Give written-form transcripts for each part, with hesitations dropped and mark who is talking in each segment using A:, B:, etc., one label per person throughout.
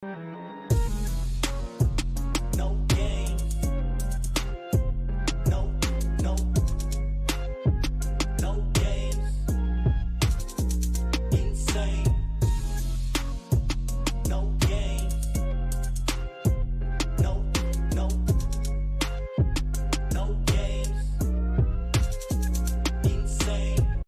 A: No games. No, no, no games. Insane. No games. No, no, no games. Insane.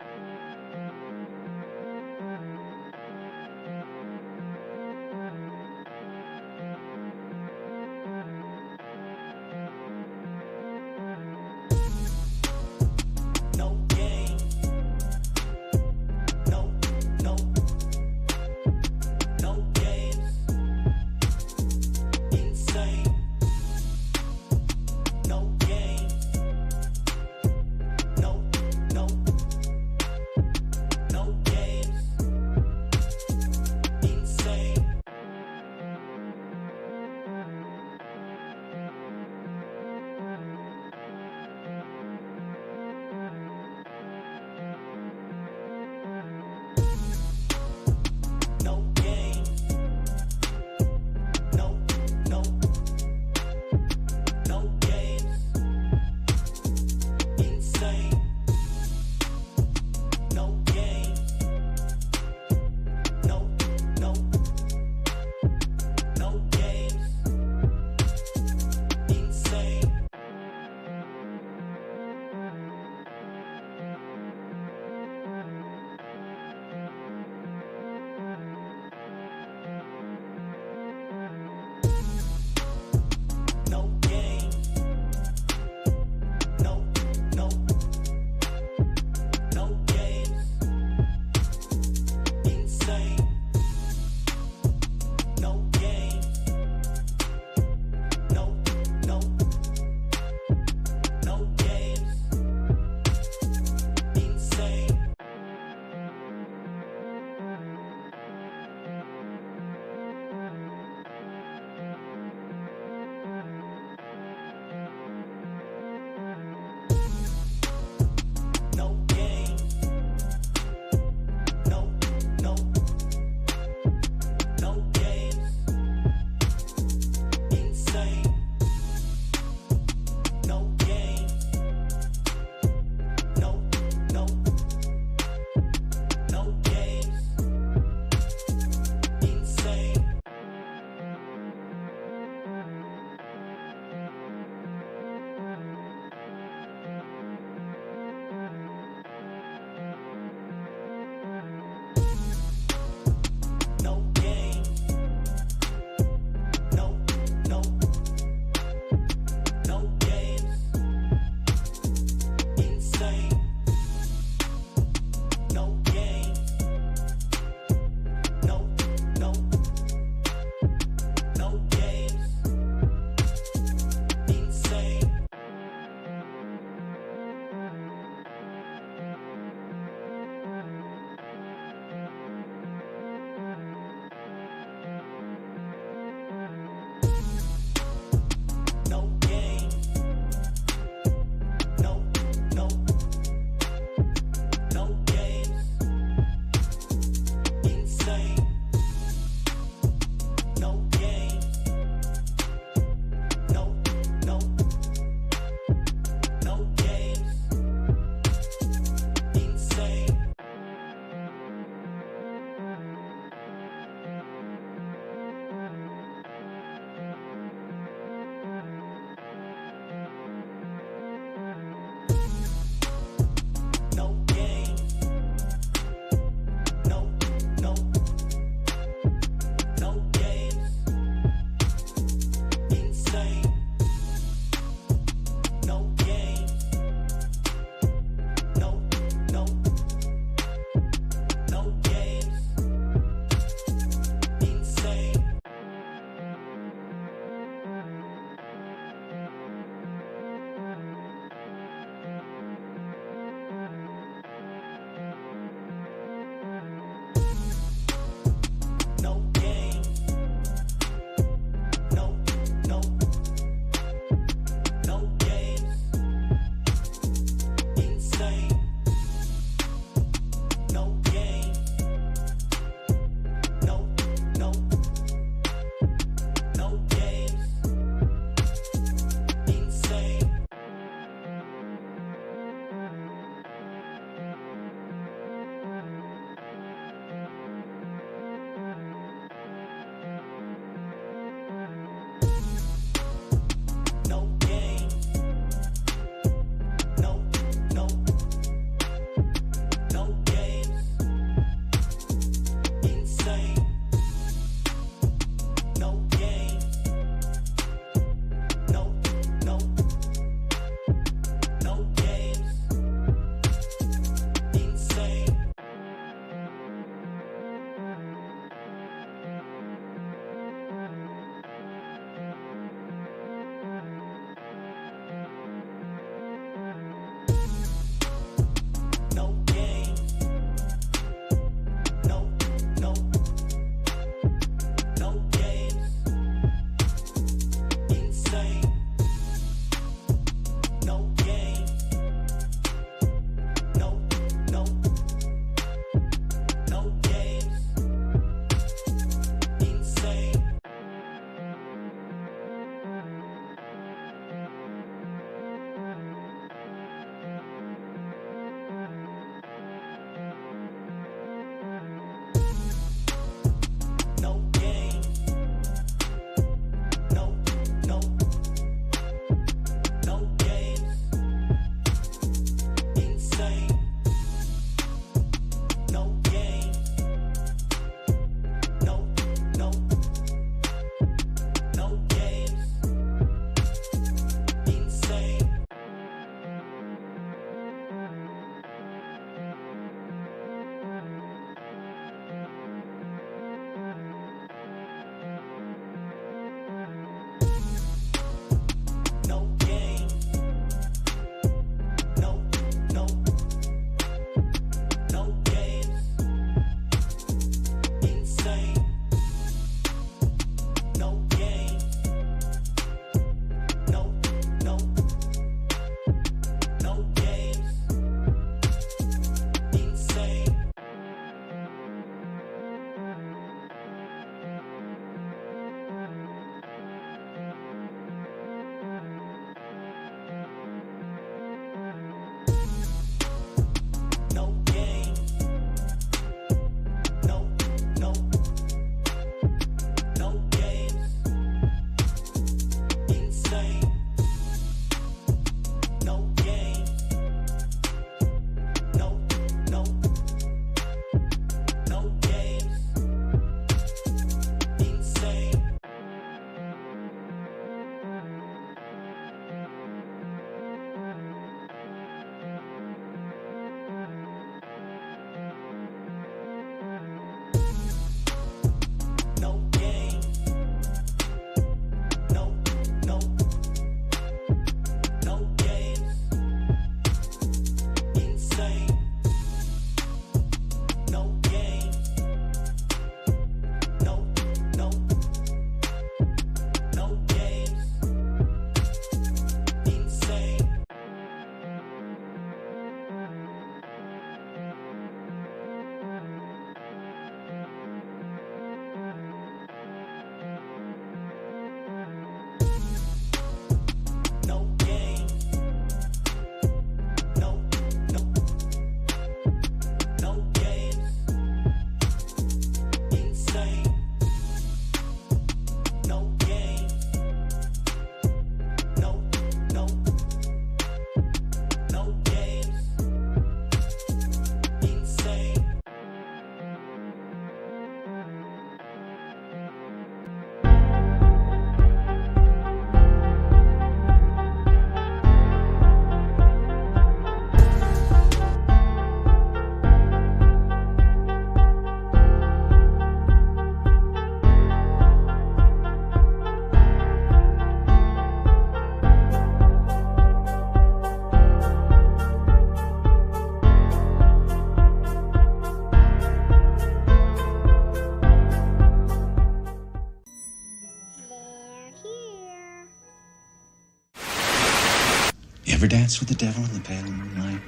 B: ever dance with the devil in the pale moonlight?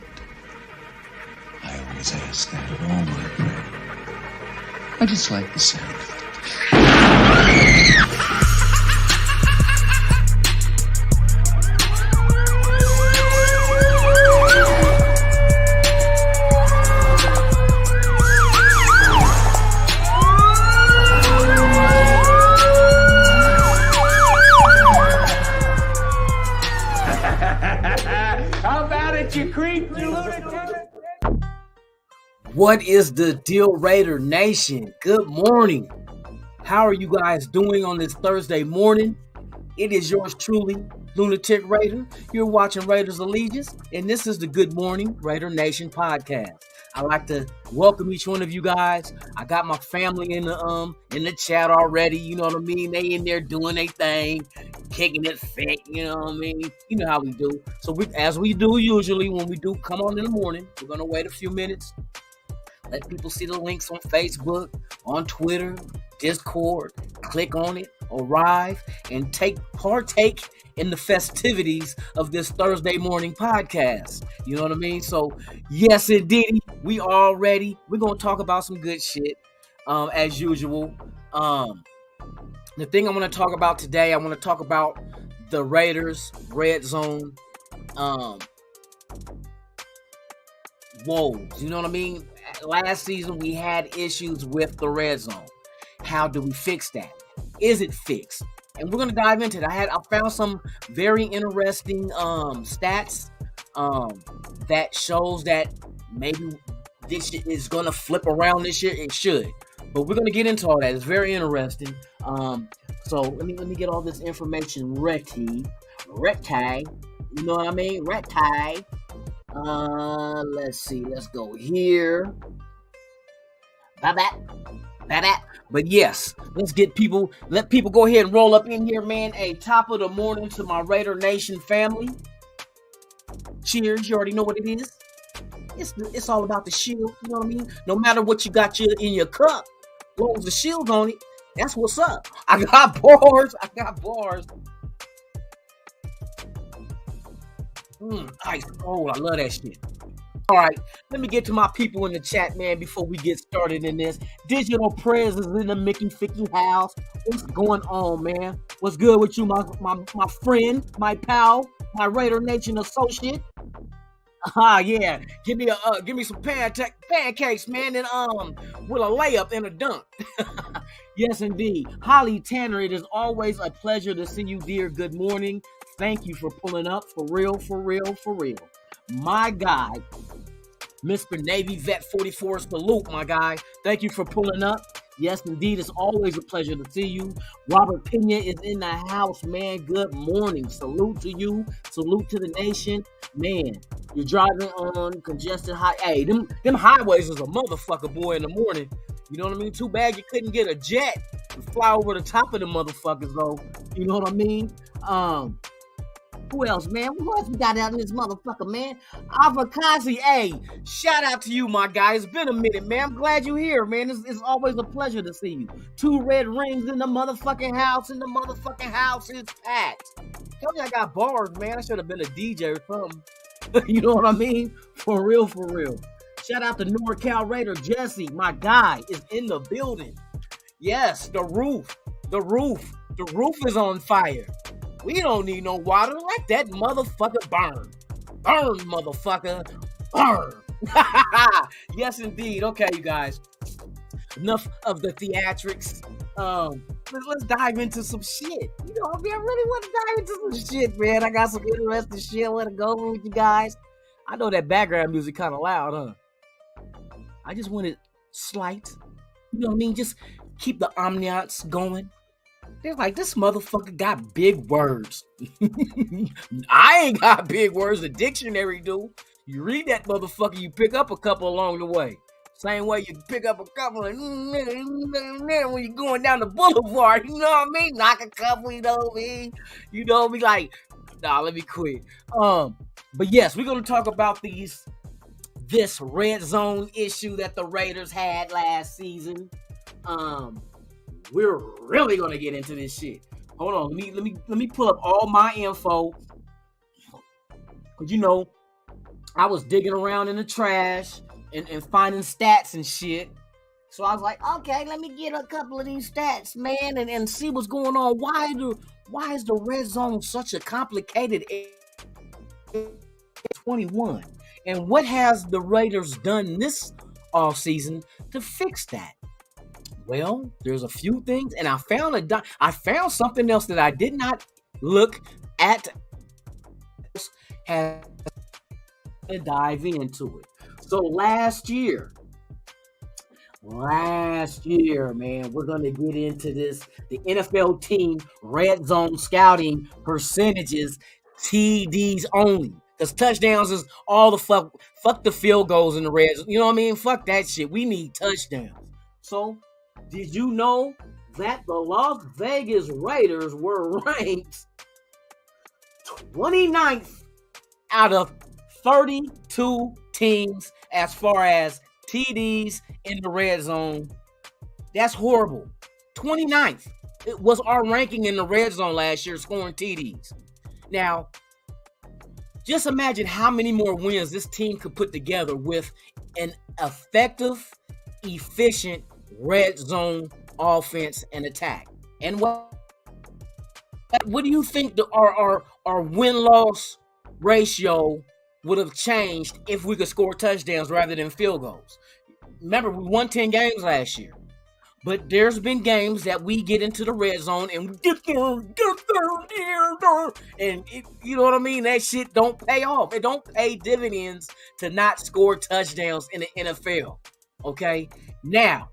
B: I always ask that of all my prey. I just like the sound of it.
C: How about it, you creep, you lunatic?
D: What is the deal, Raider Nation? Good morning. How are you guys doing on this Thursday morning? It is yours truly, Lunatic Raider. You're watching Raiders Allegiance, and this is the Good Morning Raider Nation podcast. I'd like to welcome each one of you guys. I got my family in the chat already. You know what I mean? They in there doing their thing, kicking it fit. You know what I mean? You know how we do. So as we do usually when we do come on in the morning, we're gonna wait a few minutes. Let people see the links on Facebook, on Twitter, Discord. Click on it, arrive, and partake in the festivities of this Thursday morning podcast. You know what I mean? So, yes, indeed, we all ready. We're going to talk about some good shit, as usual. The thing I'm going to talk about today, I want to talk about the Raiders red zone woes. You know what I mean? Last season, we had issues with the red zone. How do we fix that? Is it fixed? And we're going to dive into it. I found some very interesting stats that shows that maybe this shit is going to flip around this year. It should. But we're going to get into all that. It's very interesting. So let me get all this information ready. You know what I mean? Ready. Let's see. Let's go here. But yes, let people go ahead and roll up in here, man. Hey, top of the morning to my Raider Nation family. Cheers. You already know what it is. It's all about the shield. You know what I mean? No matter what you got in your cup, as long as the shield's on it, that's what's up. I got bars. Ice cold. I love that shit. All right, let me get to my people in the chat, man, before we get started in this. Digital Prez is in the Mickey Ficky house. What's going on, man? What's good with you, my friend, my pal, my Raider Nation associate? Yeah. Give me some pancakes, man, and with a layup and a dunk. Yes, indeed. Holly Tanner, it is always a pleasure to see you, dear. Good morning. Thank you for pulling up. For real. My guy, Mr. Navy Vet 44, salute, my guy. Thank you for pulling up. Yes, indeed. It's always a pleasure to see you. Robert Pena is in the house, man. Good morning. Salute to you. Salute to the nation. Man, you're driving on congested high. Hey, them highways is a motherfucker, boy, in the morning. You know what I mean? Too bad you couldn't get a jet to fly over the top of the motherfuckers, though. You know what I mean? Who else, man? Who else we got out in this motherfucker, man? Avocasi, hey, shout out to you, my guy. It's been a minute, man. I'm glad you're here, man. It's always a pleasure to see you. 2 red rings in the motherfucking house, is packed. Tell me I got bars, man. I should have been a DJ or something. You know what I mean? For real. Shout out to NorCal Raider Jesse, my guy, is in the building. Yes, the roof is on fire. We don't need no water. Let that motherfucker burn. Burn, motherfucker. Burn. Yes, indeed. Okay, you guys. Enough of the theatrics. Let's dive into some shit. You know, I really want to dive into some shit, man. I got some interesting shit I want to go over with you guys. I know that background music kind of loud, huh? I just want it slight. You know what I mean? Just keep the ambiance going. They're like, this motherfucker got big words. I ain't got big words. The dictionary do. You read that motherfucker, you pick up a couple along the way. Same way you pick up a couple when you're going down the boulevard. You know what I mean? Knock a couple, you know what I mean? You know, be like, nah, let me quit. But yes, we're gonna talk about this red zone issue that the Raiders had last season. We're really gonna get into this shit. Hold on, let me pull up all my info. Because, you know, I was digging around in the trash and finding stats and shit. So I was like, okay, let me get a couple of these stats, man, and see what's going on. Why is the red zone such a complicated 21? And what has the Raiders done this offseason to fix that? Well, there's a few things, and I found something else that I did not look at. Has to dive into it. So last year, man, we're going to get into this. The NFL team red zone scouting percentages, TDs only. Because touchdowns is all the fuck the field goals in the red zone. You know what I mean? Fuck that shit. We need touchdowns. So, did you know that the Las Vegas Raiders were ranked 29th out of 32 teams as far as TDs in the red zone? That's horrible. 29th. It was our ranking in the red zone last year, scoring TDs. Now, just imagine how many more wins this team could put together with an effective, efficient red zone offense and attack. And what do you think our win-loss ratio would have changed if we could score touchdowns rather than field goals? Remember, we won 10 games last year. But there's been games that we get into the red zone and we get there, and you know what I mean? That shit don't pay off. It don't pay dividends to not score touchdowns in the NFL. Okay? Now,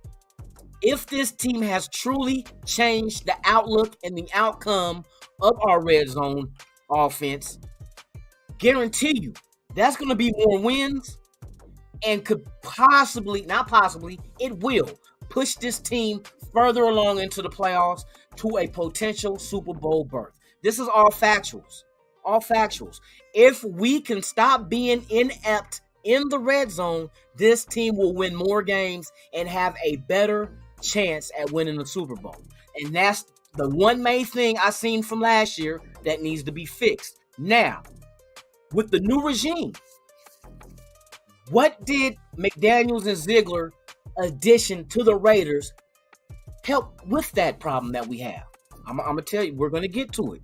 D: if this team has truly changed the outlook and the outcome of our red zone offense, guarantee you that's going to be more wins and could it will push this team further along into the playoffs to a potential Super Bowl berth. This is all factuals. All factuals. If we can stop being inept in the red zone, this team will win more games and have a better chance at winning the Super Bowl. And that's the one main thing I seen from last year that needs to be fixed. Now, with the new regime, what did McDaniels and Ziegler addition to the Raiders help with that problem that we have? I'm going to tell you, we're going to get to it.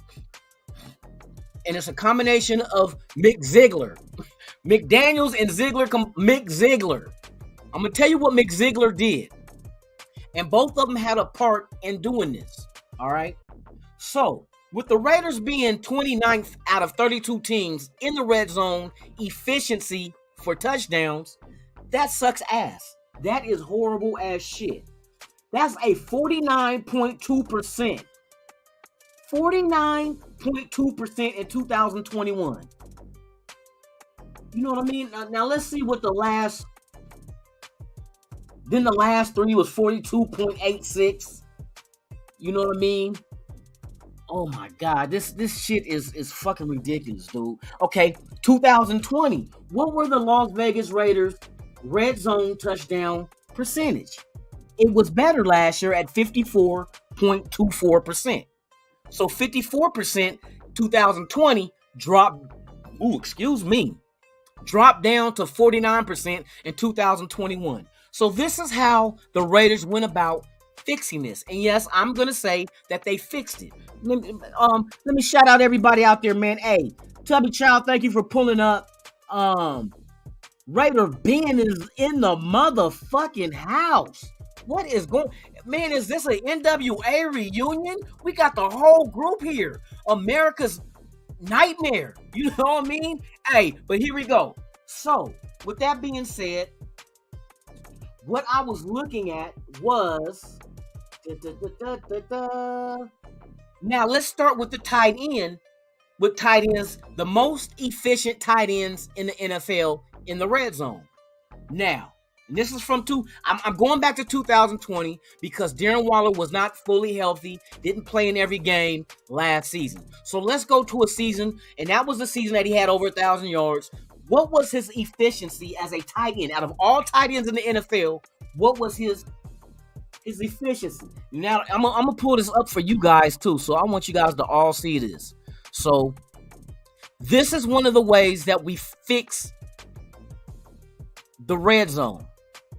D: And it's a combination of Mick Ziegler. McDaniels and Ziegler, Mick Ziegler. I'm going to tell you what Mick Ziegler did. And both of them had a part in doing this. All right. So, with the Raiders being 29th out of 32 teams in the red zone efficiency for touchdowns, that sucks ass. That is horrible as shit. That's a 49.2%. 49.2% in 2021. You know what I mean? Now let's see what the last three was 42.86. You know what I mean? Oh my God, this shit is fucking ridiculous, dude. Okay, 2020. What were the Las Vegas Raiders red zone touchdown percentage? It was better last year at 54.24%. So 54% 2020 dropped down to 49% in 2021. So this is how the Raiders went about fixing this. And yes, I'm going to say that they fixed it. Let me shout out everybody out there, man. Hey, Tubby Child, thank you for pulling up. Raider Ben is in the motherfucking house. What is going? Man, is this an NWA reunion? We got the whole group here. America's nightmare. You know what I mean? Hey, but here we go. So, with that being said, what I was looking at was now let's start with the tight end. With tight ends, the most efficient tight ends in the NFL in the red zone. Now, and this is from I'm going back to 2020 because Darren Waller was not fully healthy, didn't play in every game last season. So let's go to a season, and that was the season that he had over 1,000 yards. What was his efficiency as a tight end? Out of all tight ends in the NFL, what was his efficiency? Now, I'm gonna pull this up for you guys too, so I want you guys to all see this. So, This is one of the ways that we fix the red zone.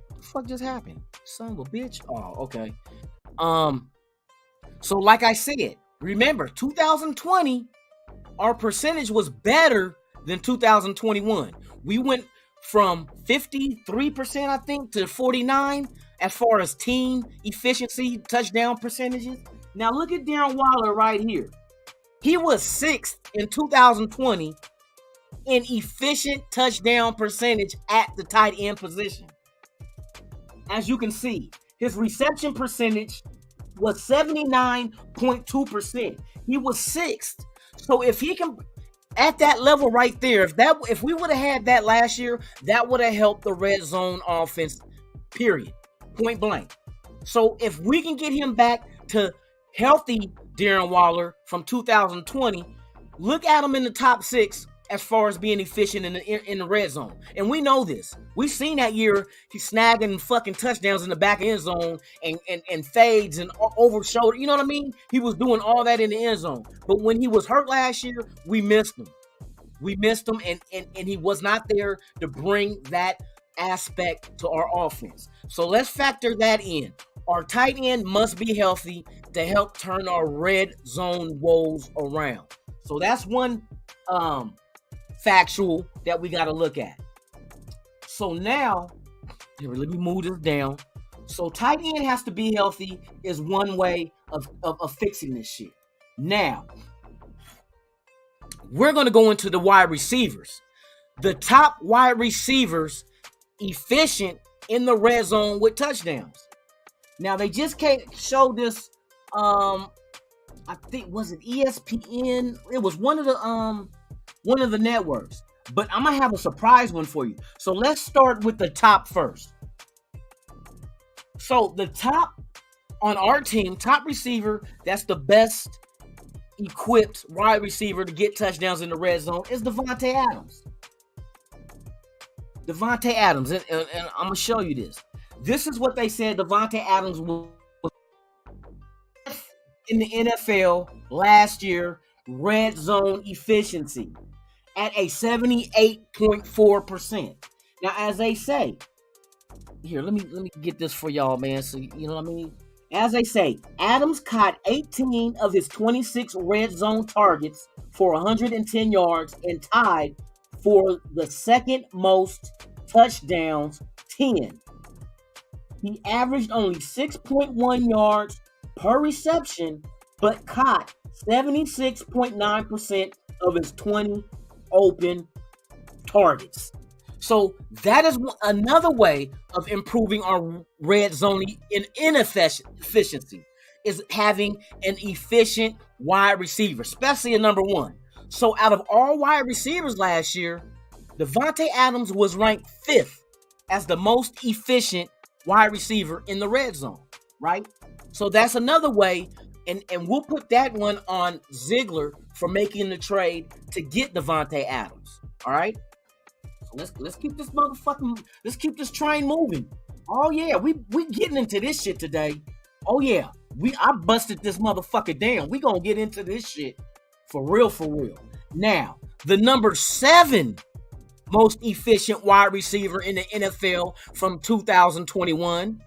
D: What the fuck just happened? Son of a bitch. Oh, okay. So like I said, remember 2020, our percentage was better than 2021. We went from 53%, I think, to 49 as far as team efficiency, touchdown percentages. Now look at Darren Waller right here. He was 6th in 2020 in efficient touchdown percentage at the tight end position. As you can see, his reception percentage was 79.2%. He was 6th. So if he can, at that level right there, if we would have had that last year, that would have helped the red zone offense, period, point blank. So if we can get him back to healthy Darren Waller from 2020, look at him in the top 6 as far as being efficient in the red zone. And we know this. We've seen that year he's snagging fucking touchdowns in the back end zone and fades and over shoulder. You know what I mean? He was doing all that in the end zone. But when he was hurt last year, we missed him. We missed him, and he was not there to bring that aspect to our offense. So let's factor that in. Our tight end must be healthy to help turn our red zone woes around. So that's one factual that we got to look at. So now, here, let me move this down. So tight end has to be healthy is one way of fixing this shit. Now, we're going to go into the wide receivers. The top wide receivers efficient in the red zone with touchdowns. Now, they just can't show this, I think, was it ESPN? It was one of the networks. But I'm going to have a surprise one for you. So let's start with the top first. So the top on our team, top receiver, that's the best equipped wide receiver to get touchdowns in the red zone is Devonte Adams. Devonte Adams, and I'm going to show you this. This is what they said Devonte Adams was in the NFL last year, red zone efficiency at a 78.4%. Now, as they say, here, let me get this for y'all, man. So you know what I mean? As they say, Adams caught 18 of his 26 red zone targets for 110 yards and tied for the second most touchdowns, 10. He averaged only 6.1 yards per reception, but caught 76.9% of his 20 open targets. So that is another way of improving our red zone efficiency, is having an efficient wide receiver, especially a number one. So out of all wide receivers last year, Devonte Adams was ranked 5th as the most efficient wide receiver in the red zone, right? So that's another way, and we'll put that one on Ziegler for making the trade to get Devonte Adams, all right? Let's keep this let's keep this train moving. Oh yeah, we getting into this shit today. Oh yeah, I busted this motherfucker down. We gonna get into this shit for real. Now, the number 7 most efficient wide receiver in the NFL from 2021,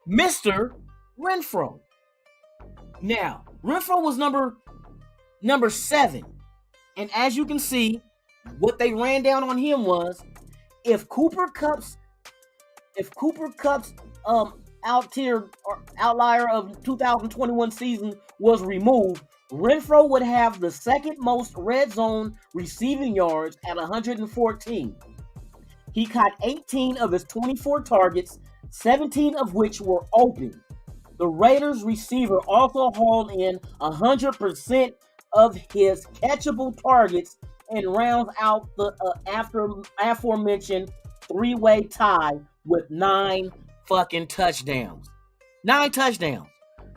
D: Mr. Renfrow. Now, Renfrow was number 7, and as you can see, what they ran down on him was if Cooper Kupp's outlier of 2021 season was removed, Renfrow would have the second most red zone receiving yards at 114. He caught 18 of his 24 targets, 17 of which were open. The Raiders receiver also hauled in 100% of his catchable targets and rounds out the aforementioned 3-way tie with 9 fucking touchdowns. 9 touchdowns.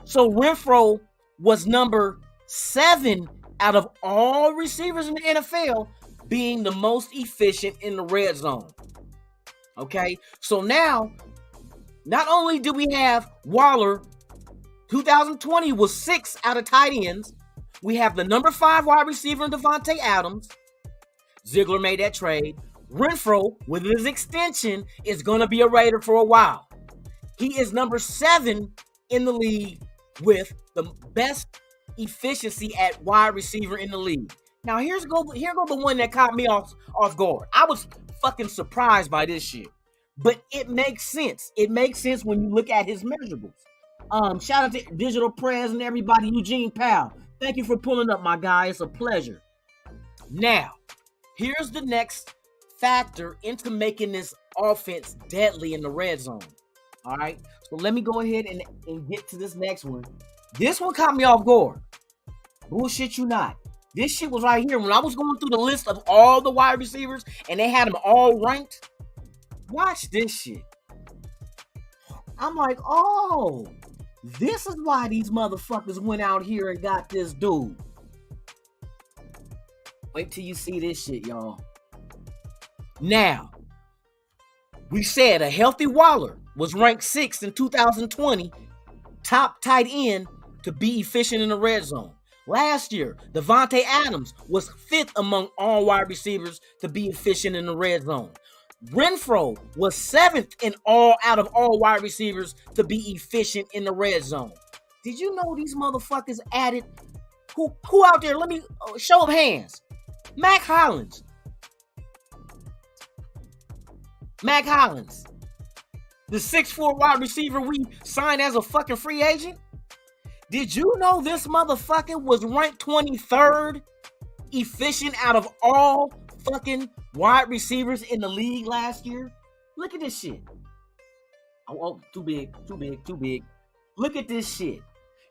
D: So Renfrow was number 7 out of all receivers in the NFL, being the most efficient in the red zone. Okay, so now, not only do we have Waller, 2020 was 6 out of tight ends. We have the number 5 wide receiver in Devonte Adams. Ziegler made that trade. Renfro, with his extension, is going to be a Raider for a while. He is number 7 in the league with the best efficiency at wide receiver in the league. Now, here go the one that caught me off guard. I was fucking surprised by this shit. But it makes sense. It makes sense when you look at his measurables. Shout out to Digital Prez and everybody. Eugene Powell, thank you for pulling up, my guy. It's a pleasure. Now, here's the next factor into making this offense deadly in the red zone. All right, so let me go ahead and get to this next one. This one caught me off guard. Bullshit you not. This shit was right here. When I was going through the list of all the wide receivers and they had them all ranked, watch this shit. I'm like, oh, this is why these motherfuckers went out here and got this dude. Wait till you see this shit, y'all. Now, we said a healthy Waller was ranked 6th in 2020, top tight end to be efficient in the red zone. Last year, Devonte Adams was 5th among all wide receivers to be efficient in the red zone. Renfro was 7th out of all wide receivers to be efficient in the red zone. Did you know these motherfuckers added? Who out there? Let me show of hands. Mack Hollins. Mack Hollins. The 6'4" wide receiver we signed as a fucking free agent. Did you know this motherfucker was ranked 23rd efficient out of all fucking wide receivers in the league last year? Look at this shit. Oh, too big. Look at this shit.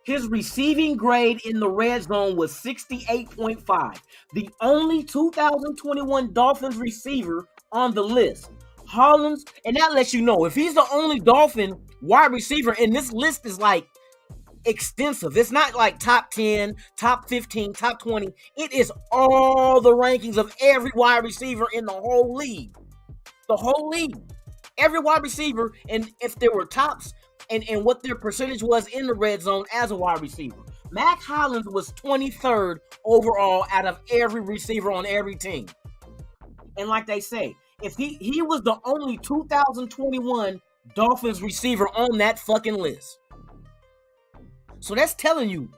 D: His receiving grade in the red zone was 68.5. The only 2021 Dolphins receiver on the list. Hollins, and that lets you know if he's the only Dolphin wide receiver, and this list is like extensive. It's not like top 10, top 15, top 20. It is all the rankings of every wide receiver in the whole league. The whole league. Every wide receiver, and if there were tops and what their percentage was in the red zone as a wide receiver. Mack Hollins was 23rd overall out of every receiver on every team. And like they say, if he was the only 2021 Dolphins receiver on that fucking list. So that's telling you,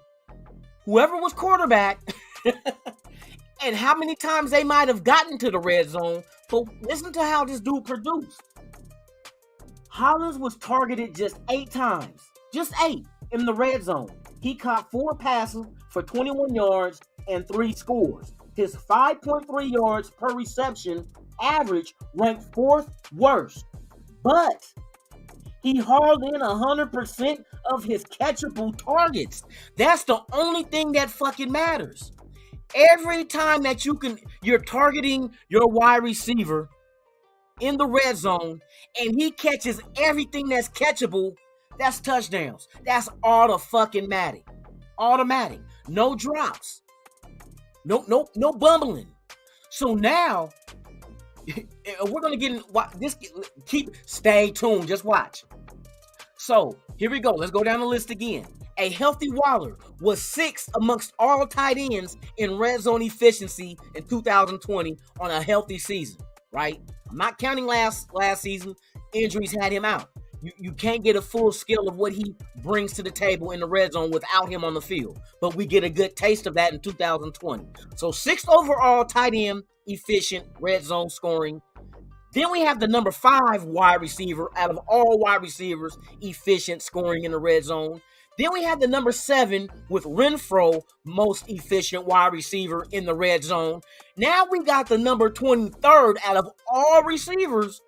D: whoever was quarterback and how many times they might have gotten to the red zone, but listen to how this dude produced. Hollins was targeted just 8 times. Just 8 in the red zone. He caught 4 passes for 21 yards and 3 scores. His 5.3 yards per reception average ranked 4th worst. But he hauled in 100% of his catchable targets. That's the only thing that fucking matters. Every time that you're targeting your wide receiver in the red zone and he catches everything that's catchable, that's touchdowns. That's automatic. No drops. No bumbling. So now we're gonna get in this. Stay tuned. Just watch. So here we go. Let's go down the list again. A healthy Waller was 6th amongst all tight ends in red zone efficiency in 2020 on a healthy season. Right? I'm not counting last season. Injuries had him out. You can't get a full scale of what he brings to the table in the red zone without him on the field. But we get a good taste of that in 2020. So 6th overall tight end, efficient, red zone scoring. Then we have the number 5 wide receiver out of all wide receivers, efficient scoring in the red zone. Then we have the number 7 with Renfro, most efficient wide receiver in the red zone. Now we got the number 23rd out of all receivers,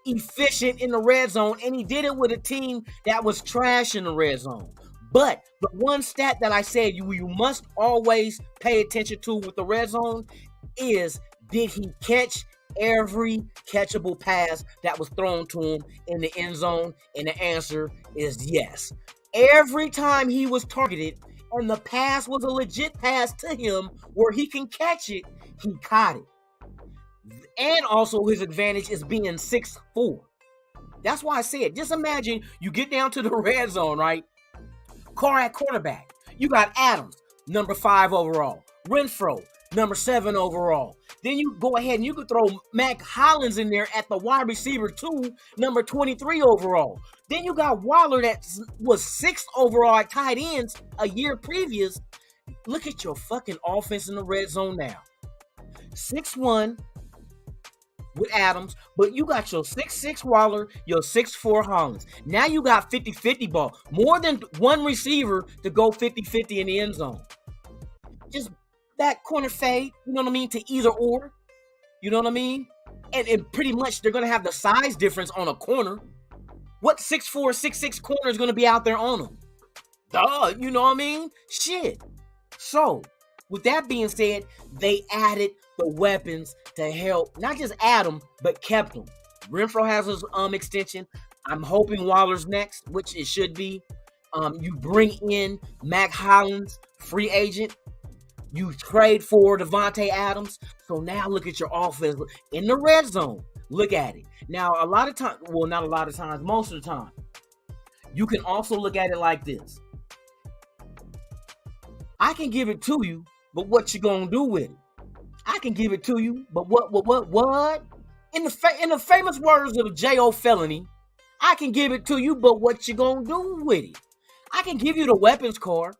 D: efficient in the red zone, and he did it with a team that was trash in the red zone. But the one stat that I said you must always pay attention to with the red zone is, did he catch every catchable pass that was thrown to him in the end zone? And the answer is yes. Every time he was targeted and the pass was a legit pass to him where he can catch it, he caught it. And also his advantage is being 6'4". That's why I said, just imagine you get down to the red zone, right? Carr at quarterback. You got Adams, number 5 overall. Renfro, number 7 overall. Then you go ahead and you could throw Mack Hollins in there at the wide receiver 2, number 23 overall. Then you got Waller that was 6th overall at tight ends a year previous. Look at your fucking offense in the red zone now. 6-1 with Adams, but you got your 6'6 Waller, your 6'4 Hollins. Now you got 50-50 ball. More than one receiver to go 50-50 in the end zone. Just that corner fade, you know what I mean, to either or. You know what I mean? And pretty much they're going to have the size difference on a corner. What 6'4", 6'6 corner is going to be out there on them? Duh, you know what I mean? Shit. So, with that being said, they added the weapons to help, not just add them, but kept them. Renfro has his extension. I'm hoping Waller's next, which it should be. You bring in Mack Hollins, free agent. You trade for Devonte Adams. So now look at your offense in the red zone. Look at it. Now, a lot of times, well, not a lot of times, most of the time, you can also look at it like this. I can give it to you, but what you gonna do with it? I can give it to you, but what? In the famous words of J.O. Felony, I can give it to you, but what you gonna do with it? I can give you the weapons card,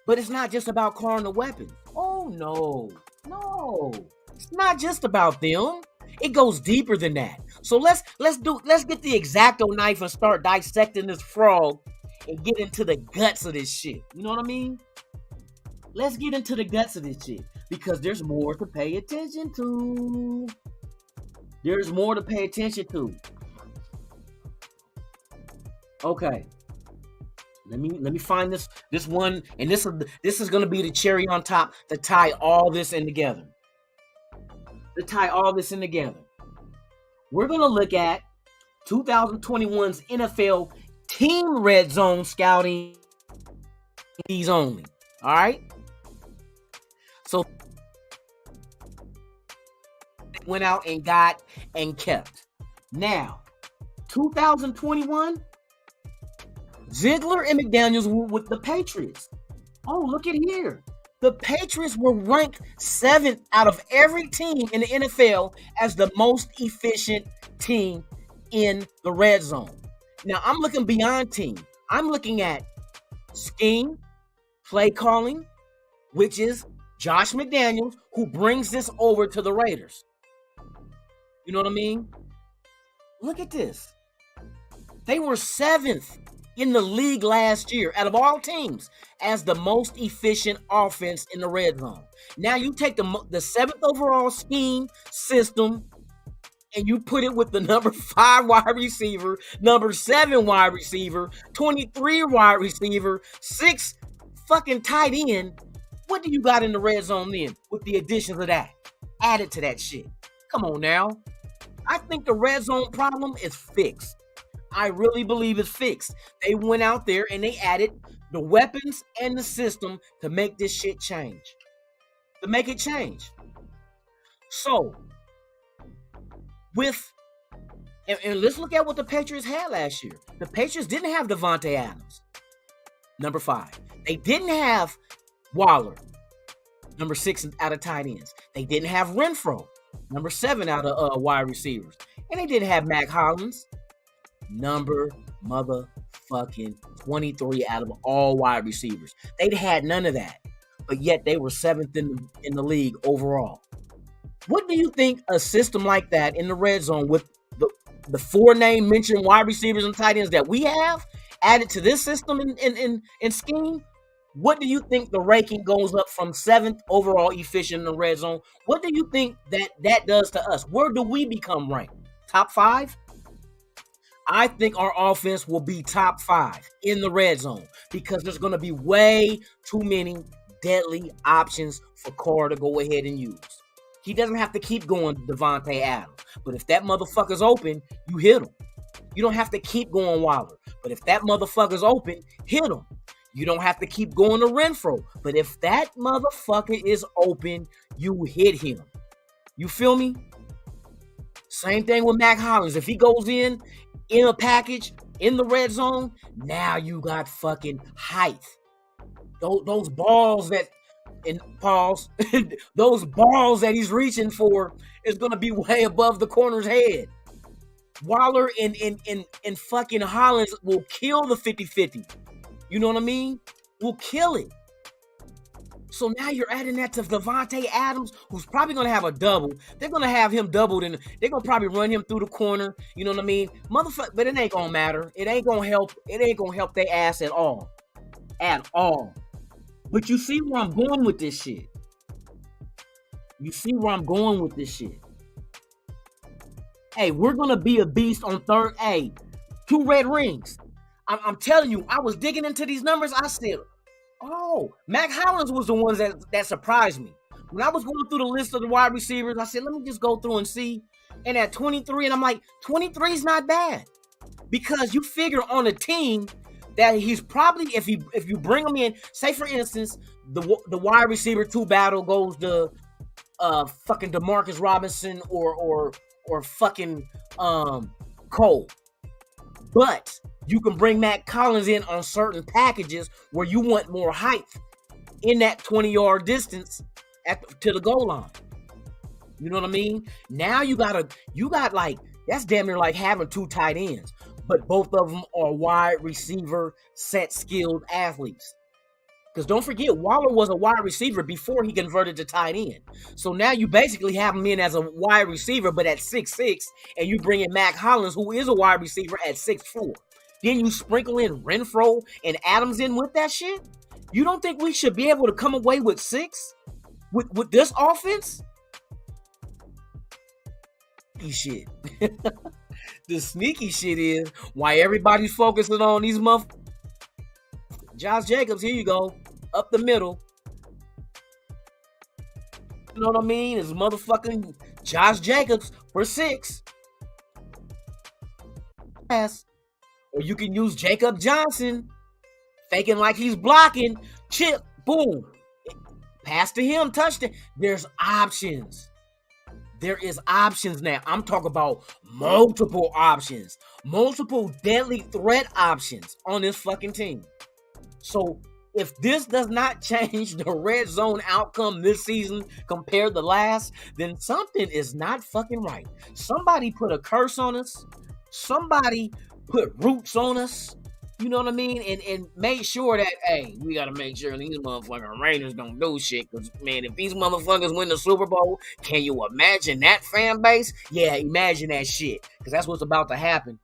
D: but it's not just about card and the weapons. Oh no, it's not just about them. It goes deeper than that. So let's get the X-Acto knife and start dissecting this frog and get into the guts of this shit. You know what I mean? Let's get into the guts of this shit because there's more to pay attention to. There's more to pay attention to. Okay. Let me find this one, and this is gonna be the cherry on top to tie all this in together. We're gonna look at 2021's NFL team red zone scouting these only. All right. So went out and got and kept. Now, 2021, Ziegler and McDaniels were with the Patriots. Oh, look at here. The Patriots were ranked 7th out of every team in the NFL as the most efficient team in the red zone. Now, I'm looking beyond team. I'm looking at scheme, play calling, which is Josh McDaniels, who brings this over to the Raiders. You know what I mean? Look at this. They were 7th in the league last year, out of all teams, as the most efficient offense in the red zone. Now you take the 7th overall scheme system and you put it with the number 5 wide receiver, number 7 wide receiver, 23 wide receiver, 6 fucking tight end. What do you got in the red zone then with the additions of that? Added to that shit. Come on now. I think the red zone problem is fixed. I really believe it's fixed. They went out there and they added the weapons and the system to make this shit change. To make it change. So, and let's look at what the Patriots had last year. The Patriots didn't have Devonte Adams, number 5. They didn't have Waller, number 6 out of tight ends. They didn't have Renfro, number 7 out of wide receivers. And they didn't have Mack Hollins, number motherfucking 23 out of all wide receivers. They'd had none of that, but yet they were 7th in the league overall. What do you think a system like that in the red zone with the 4 name mentioned wide receivers and tight ends that we have added to this system in scheme? What do you think the ranking goes up from 7th overall efficient in the red zone? What do you think that does to us? Where do we become ranked? Top 5? I think our offense will be top 5 in the red zone because there's going to be way too many deadly options for Carr to go ahead and use. He doesn't have to keep going Devonte Adams, but if that motherfucker's open, you hit him. You don't have to keep going Waller, but if that motherfucker's open, hit him. You don't have to keep going to Renfro, but if that motherfucker is open, you hit him. You feel me? Same thing with Mack Hollins. If he goes in a package in the red zone, now you got fucking height. Those balls that And pause. Those balls that he's reaching for is gonna be way above the corner's head. Waller and fucking Hollins will kill the 50-50. You know what I mean? Will kill it. So now you're adding that to Devonte Adams, who's probably going to have a double. They're going to have him doubled, and they're going to probably run him through the corner. You know what I mean? Motherfucker, but it ain't going to matter. It ain't going to help. It ain't going to help their ass at all. At all. But you see where I'm going with this shit. You see where I'm going with this shit. Hey, we're going to be a beast on third. Hey, 2 red rings. I'm telling you, I was digging into these numbers. I said, oh, Mack Hollins was the ones that surprised me. When I was going through the list of the wide receivers, I said, let me just go through and see. And at 23, and I'm like, 23 is not bad. Because you figure on a team that he's probably, if you bring him in, say for instance, the wide receiver 2 battle goes to fucking DeMarcus Robinson or fucking Cole. But you can bring Mack Hollins in on certain packages where you want more height in that 20-yard distance to the goal line. You know what I mean? Now you got like, that's damn near like having 2 tight ends, but both of them are wide receiver set skilled athletes. Because don't forget, Waller was a wide receiver before he converted to tight end. So now you basically have him in as a wide receiver, but at 6'6", and you bring in Mack Hollins, who is a wide receiver at 6'4". Then you sprinkle in Renfro and Adams in with that shit? You don't think we should be able to come away with 6 with this offense? Shit. The sneaky shit is why everybody's focusing on these motherfuckers. Josh Jacobs, here you go. Up the middle. You know what I mean? It's motherfucking Josh Jacobs for 6. Pass. Or you can use Jacob Johnson, faking like he's blocking. Chip, boom. Pass to him, touchdown. There's options. There is options now. I'm talking about multiple options. Multiple deadly threat options on this fucking team. So if this does not change the red zone outcome this season compared to last, then something is not fucking right. Somebody put a curse on us. Somebody put roots on us. You know what I mean? And make sure that, hey, we got to make sure these motherfucking Raiders don't do shit. Because, man, if these motherfuckers win the Super Bowl, can you imagine that fan base? Yeah, imagine that shit. Because that's what's about to happen.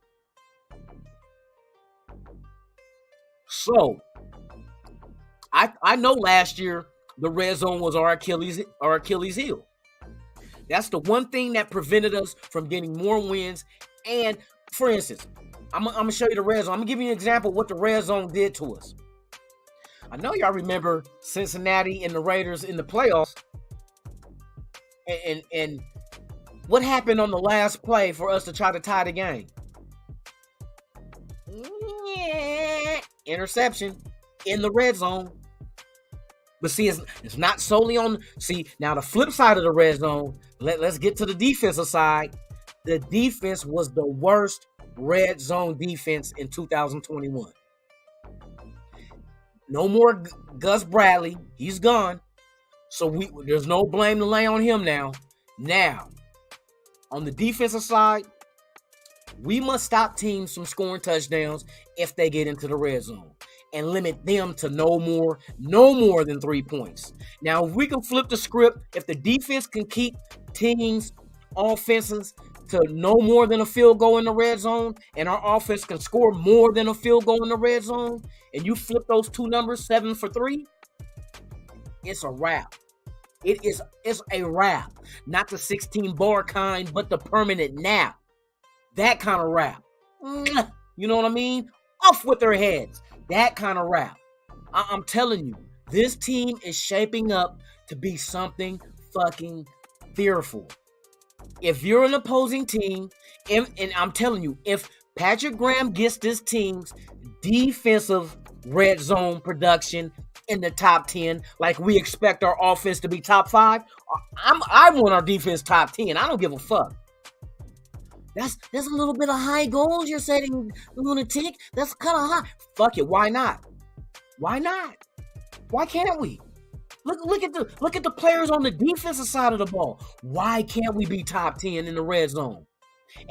D: So, I know last year the red zone was our Achilles heel. That's the one thing that prevented us from getting more wins. And, for instance, I'm going to show you the red zone. I'm going to give you an example of what the red zone did to us. I know y'all remember Cincinnati and the Raiders in the playoffs. And what happened on the last play for us to try to tie the game? Yeah, interception in the red zone. But see, it's not solely on. See, now the flip side of the red zone, let's get to the defensive side. The defense was the worst red zone defense in 2021. No more Gus Bradley. He's gone. So there's no blame to lay on him now. Now, on the defensive side, we must stop teams from scoring touchdowns if they get into the red zone and limit them to no more than 3 points. Now, if we can flip the script, if the defense can keep teams' offenses to no more than a field goal in the red zone, and our offense can score more than a field goal in the red zone, and you flip those two numbers, 7 for 3, it's a wrap. It's a wrap. Not the 16-bar kind, but the permanent nap. That kind of wrap. You know what I mean? Off with their heads. That kind of wrap. I'm telling you, this team is shaping up to be something fucking fearful. If you're an opposing team, and I'm telling you, if Patrick Graham gets this team's defensive red zone production in the top 10, like we expect our offense to be top 5, I want our defense top 10. I don't give a fuck. That's a little bit of high goals you're setting, lunatic. That's kind of high. Fuck it. Why not? Why not? Why can't we? Look at the players on the defensive side of the ball. Why can't we be top 10 in the red zone?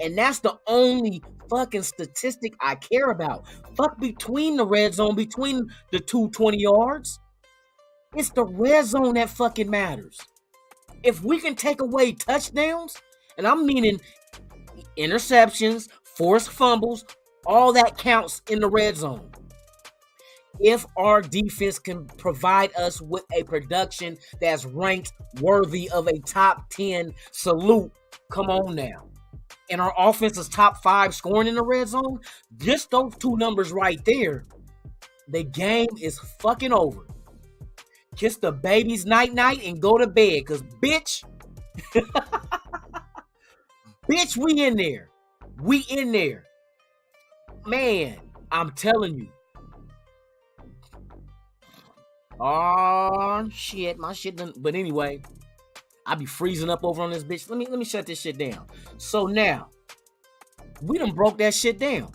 D: And that's the only fucking statistic I care about. Fuck between the red zone, between the 220 yards. It's the red zone that fucking matters. If we can take away touchdowns, and I'm meaning interceptions, forced fumbles, all that counts in the red zone. If our defense can provide us with a production that's ranked worthy of a top 10 salute, come on now. And our offense is top 5 scoring in the red zone, just those two numbers right there, the game is fucking over. Kiss the babies night-night and go to bed, because bitch, bitch, we in there. We in there. Man, I'm telling you. Oh, shit, my shit done. But anyway, I be freezing up over on this bitch. Let me shut this shit down. So now, we done broke that shit down.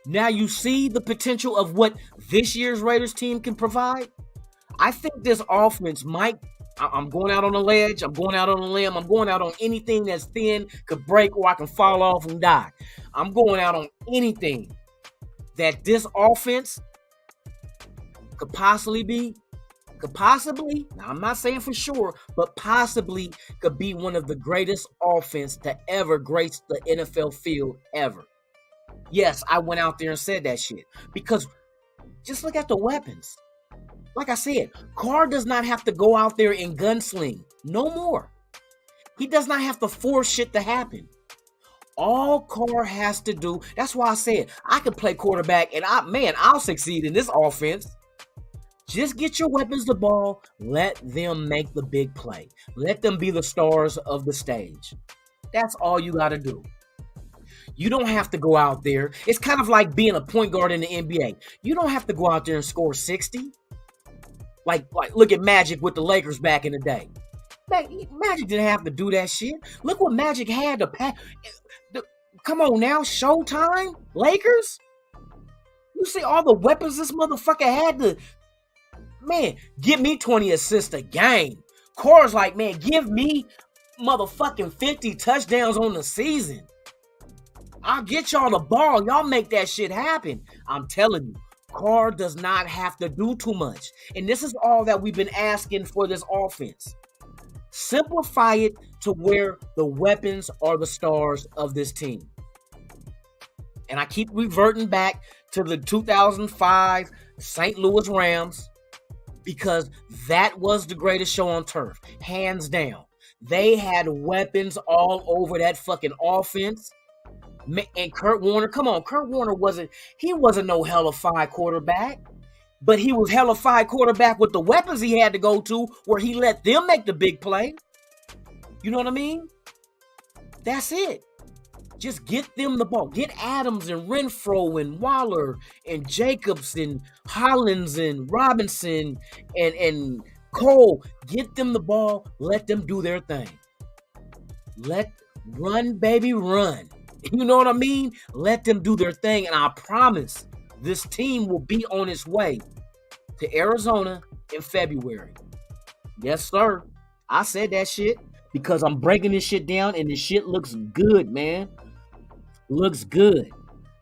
D: Now you see the potential of what this year's Raiders team can provide? I think this offense might, I'm going out on a ledge, I'm going out on a limb, I'm going out on anything that's thin, could break, or I can fall off and die. I'm going out on anything that this offense could possibly, now I'm not saying for sure, but possibly could be one of the greatest offense to ever grace the NFL field ever. Yes, I went out there and said that shit. Because just look at the weapons. Like I said, Carr does not have to go out there and gunsling. No more. He does not have to force shit to happen. All Carr has to do, that's why I said, I can play quarterback and I'll succeed in this offense. Just get your weapons the ball. Let them make the big play. Let them be the stars of the stage. That's all you got to do. You don't have to go out there. It's kind of like being a point guard in the NBA. You don't have to go out there and score 60. Like look at Magic with the Lakers back in the day. Magic didn't have to do that shit. Look what Magic had to pass. Come on now, Showtime, Lakers. You see all the weapons this motherfucker had to. Man, give me 20 assists a game. Carr's like, man, give me motherfucking 50 touchdowns on the season. I'll get y'all the ball. Y'all make that shit happen. I'm telling you, Carr does not have to do too much. And this is all that we've been asking for this offense. Simplify it to where the weapons are the stars of this team. And I keep reverting back to the 2005 St. Louis Rams because that was the greatest show on turf, hands down. They had weapons all over that fucking offense. And Kurt Warner, come on, Kurt Warner wasn't no hella fire quarterback, but he was hella fire quarterback with the weapons he had to go to where he let them make the big play. You know what I mean? That's it. Just get them the ball. Get Adams and Renfro and Waller and Jacobs and Hollins and Robinson and Cole. Get them the ball. Let them do their thing. Run, baby, run. You know what I mean? Let them do their thing. And I promise this team will be on its way to Arizona in February. Yes, sir. I said that shit because I'm breaking this shit down and this shit looks good, man. Looks good.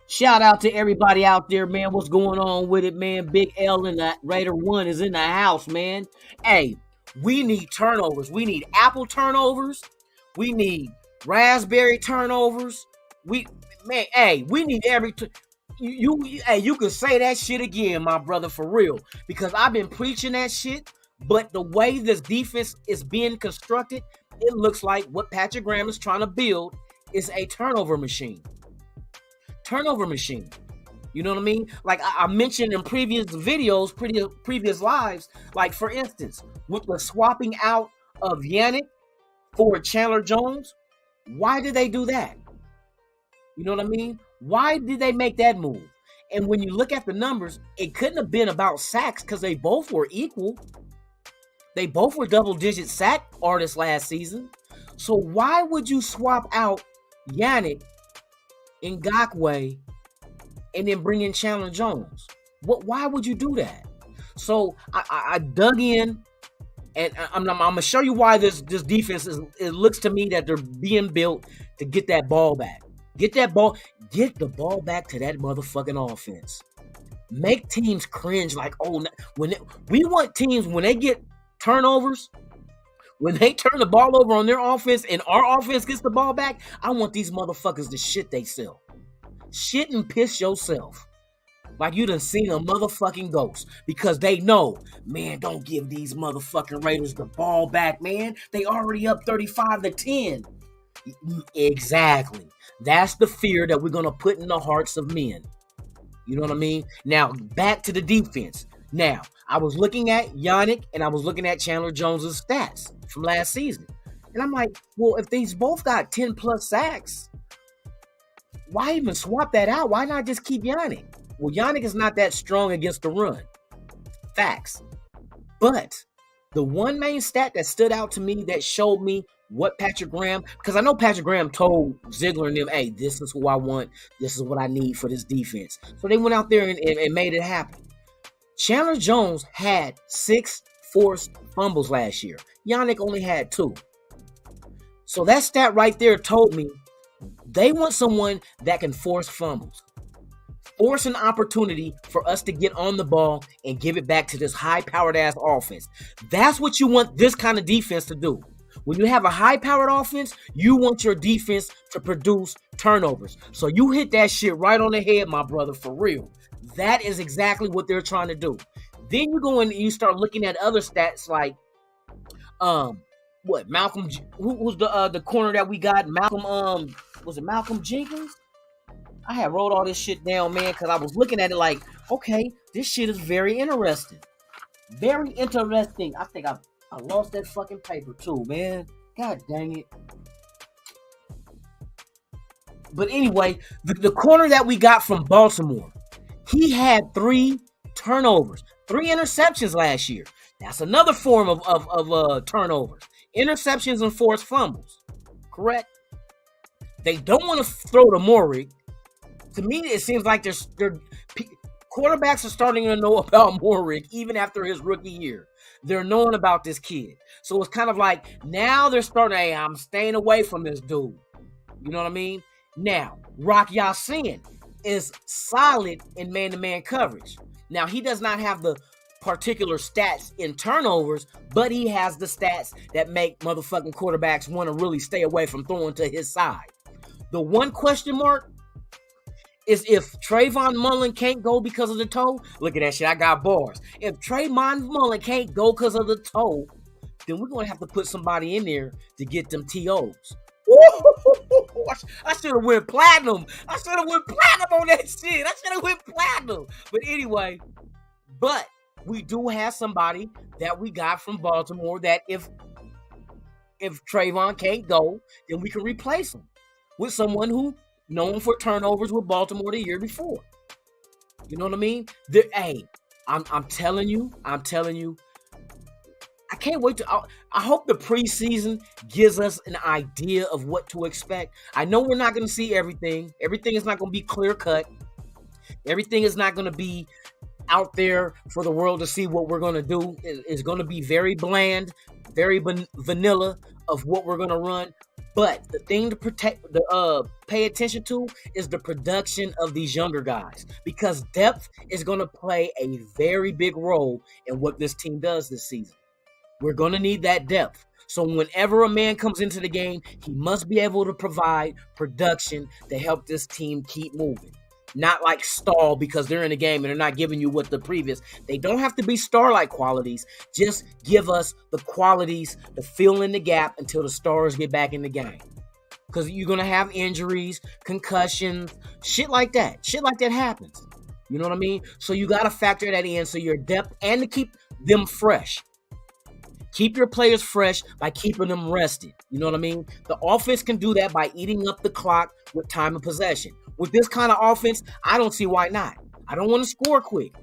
D: Shout out to everybody out there, man. What's going on with it, man? Big L in the Raider 1 is in the house, man. Hey, we need turnovers. We need apple turnovers. We need raspberry turnovers. We need every you can say that shit again, my brother, for real, because I've been preaching that shit, but the way this defense is being constructed, it looks like what Patrick Graham is trying to build is a turnover machine. You know what I mean? Like I mentioned in previous videos, previous lives, like for instance, with the swapping out of Yannick for Chandler Jones, why did they do that? You know what I mean? Why did they make that move? And when you look at the numbers, it couldn't have been about sacks because they both were equal. They both were double-digit sack artists last season. So why would you swap out Yannick, Ngakoue, and then bring in Chandler Jones? Why would you do that? So I dug in And I'm gonna show you why this defense is. It looks to me that they're being built to get that ball back. Get the ball back to that motherfucking offense. Make teams cringe like, oh, we want teams when they get turnovers, when they turn the ball over on their offense and our offense gets the ball back, I want these motherfuckers to shit theyself. Shit and piss yourself. Like you done seen a motherfucking ghost. Because they know, man, don't give these motherfucking Raiders the ball back, man. They already up 35-10. Exactly. That's the fear that we're going to put in the hearts of men. You know what I mean? Now, back to the defense. Now, I was looking at Yannick and I was looking at Chandler Jones's stats from last season. And I'm like, well, if these both got 10 plus sacks, why even swap that out? Why not just keep Yannick? Well, Yannick is not that strong against the run. Facts. But the one main stat that stood out to me that showed me what Patrick Graham, because I know Patrick Graham told Ziegler and them, hey, this is who I want. This is what I need for this defense. So they went out there and made it happen. Chandler Jones had 6 forced fumbles last year. Yannick only had 2. So that stat right there told me they want someone that can force fumbles. Force an opportunity for us to get on the ball and give it back to this high-powered ass offense. That's what you want this kind of defense to do. When you have a high-powered offense, you want your defense to produce turnovers. So you hit that shit right on the head, my brother, for real. That is exactly what they're trying to do. Then you go in and you start looking at other stats like, Malcolm, who's the corner that we got? Malcolm, was it Malcolm Jenkins? I had wrote all this shit down, man, because I was looking at it like, okay, this shit is very interesting. Very interesting. I think I lost that fucking paper too, man. God dang it. But anyway, the corner that we got from Baltimore, he had 3 turnovers, 3 interceptions last year. That's another form of turnovers. Interceptions and forced fumbles. Correct? They don't want to throw to Morik. To me, it seems like they're quarterbacks are starting to know about Morik even after his rookie year. They're knowing about this kid. So it's kind of like now they're starting, hey, I'm staying away from this dude. You know what I mean? Now, Rock Ya-Sin is solid in man-to-man coverage. Now, he does not have the particular stats in turnovers, but he has the stats that make motherfucking quarterbacks want to really stay away from throwing to his side. The one question mark is if Trayvon Mullen can't go because of the toe. Look at that shit. I got bars. If Trayvon Mullen can't go because of the toe, then we're going to have to put somebody in there to get them TOs. I should have went platinum. I should have went platinum on that shit. I should have went platinum. But anyway, we do have somebody that we got from Baltimore that if Trayvon can't go, then we can replace him with someone who known for turnovers with Baltimore the year before. You know what I mean? I'm telling you, I can't wait to. I hope the preseason gives us an idea of what to expect. I know we're not going to see everything. Everything is not going to be clear cut. Everything is not going to be out there for the world to see what we're going to do. It's going to be very bland, very vanilla of what we're going to run. But the thing to pay attention to is the production of these younger guys, because depth is going to play a very big role in what this team does this season. We're going to need that depth. So whenever a man comes into the game, he must be able to provide production to help this team keep moving. Not like stall because they're in the game and they're not giving you what the previous. They don't have to be star-like qualities. Just give us the qualities to fill in the gap until the stars get back in the game. Because you're going to have injuries, concussions, shit like that. Shit like that happens. You know what I mean? So you got to factor that in so your depth and to keep them fresh. Keep your players fresh by keeping them rested. You know what I mean? The offense can do that by eating up the clock with time of possession. With this kind of offense, I don't see why not. I don't want to score quick.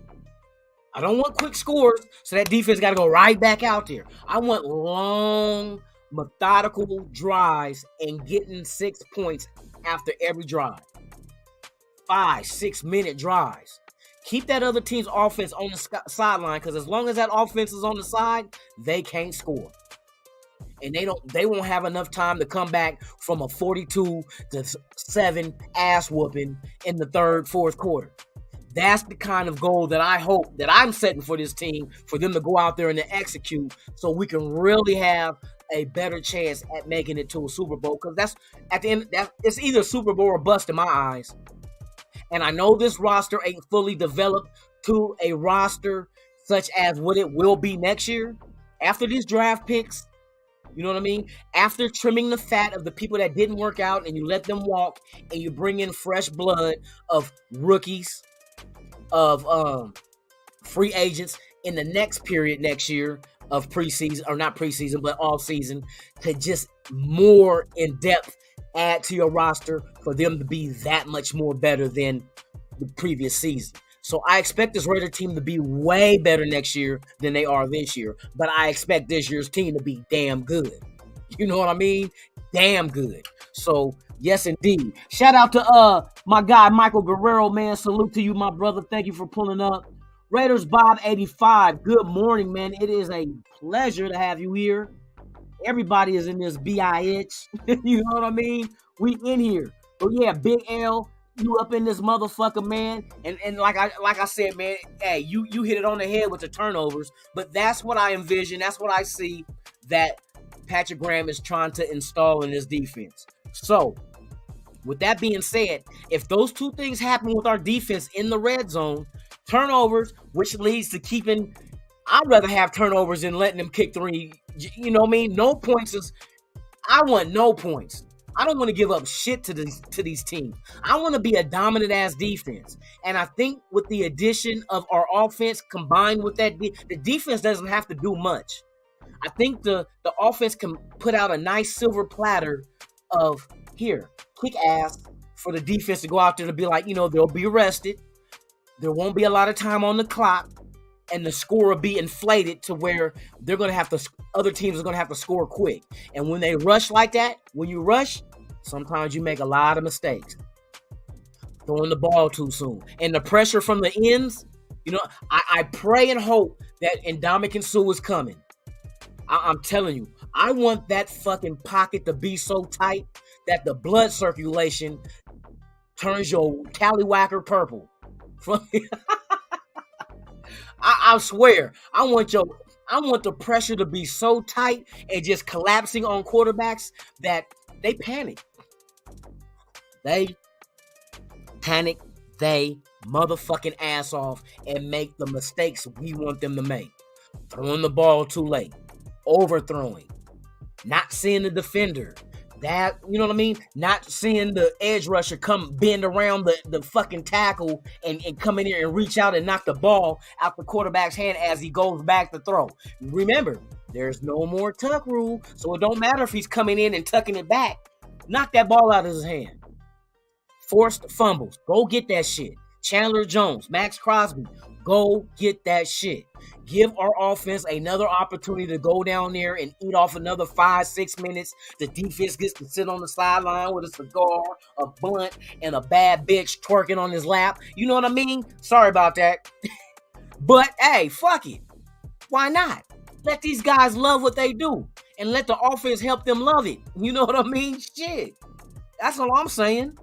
D: I don't want quick scores, so that defense got to go right back out there. I want long, methodical drives and getting 6 points after every drive. 5-6 minute drives. Keep that other team's offense on the sideline, because as long as that offense is on the side, they can't score. And they won't have enough time to come back from a 42-7 ass whooping in the third, fourth quarter. That's the kind of goal that I hope that I'm setting for this team, for them to go out there and to execute, so we can really have a better chance at making it to a Super Bowl. Because that's at the end, it's either Super Bowl or bust in my eyes. And I know this roster ain't fully developed to a roster such as what it will be next year. After these draft picks, you know what I mean? After trimming the fat of the people that didn't work out and you let them walk, and you bring in fresh blood of rookies, of free agents in the next period next year of preseason, or not preseason, but off season, to just more in depth add to your roster for them to be that much more better than the previous season. So I expect this Raider team to be way better next year than they are this year. But I expect this year's team to be damn good. You know what I mean? Damn good. So, yes, indeed. Shout out to my guy, Michael Guerrero, man. Salute to you, my brother. Thank you for pulling up. Raiders Bob 85. Good morning, man. It is a pleasure to have you here. Everybody is in this BIH. You know what I mean? We in here. But yeah, Big L, you up in this motherfucker, man. And like I said, man, hey, you hit it on the head with the turnovers. But that's what I envision. That's what I see that Patrick Graham is trying to install in his defense. So, with that being said, if those two things happen with our defense in the red zone, turnovers, which leads to keeping, I'd rather have turnovers than letting them kick three. You know what I mean? No points is, I want no points. I don't want to give up shit to these teams. I want to be a dominant ass defense. And I think with the addition of our offense combined with that, the defense doesn't have to do much. I think the offense can put out a nice silver platter of, here, kick ass, for the defense to go out there to be like, you know, they'll be arrested. There won't be a lot of time on the clock. And the score will be inflated to where they're going to have to, other teams are going to have to score quick. And when they rush like that, when you rush, sometimes you make a lot of mistakes. Throwing the ball too soon. And the pressure from the ends, you know, I pray and hope that Ndamukong Suh is coming. I'm telling you, I want that fucking pocket to be so tight that the blood circulation turns your tallywhacker purple. I swear, I want the pressure to be so tight and just collapsing on quarterbacks that they panic. They panic, they motherfucking ass off and make the mistakes we want them to make. Throwing the ball too late, overthrowing, not seeing the defender. That, you know what I mean? Not seeing the edge rusher come bend around the fucking tackle and come in here and reach out and knock the ball out the quarterback's hand as he goes back to throw. Remember, there's no more tuck rule, so it don't matter if he's coming in and tucking it back. Knock that ball out of his hand. Forced fumbles. Go get that shit. Chandler Jones, Max Crosby, go get that shit. Give our offense another opportunity to go down there and eat off another 5-6 minutes. The defense gets to sit on the sideline with a cigar, a blunt, and a bad bitch twerking on his lap. You know what I mean? Sorry about that. But, hey, fuck it. Why not? Let these guys love what they do and let the offense help them love it. You know what I mean? Shit. That's all I'm saying.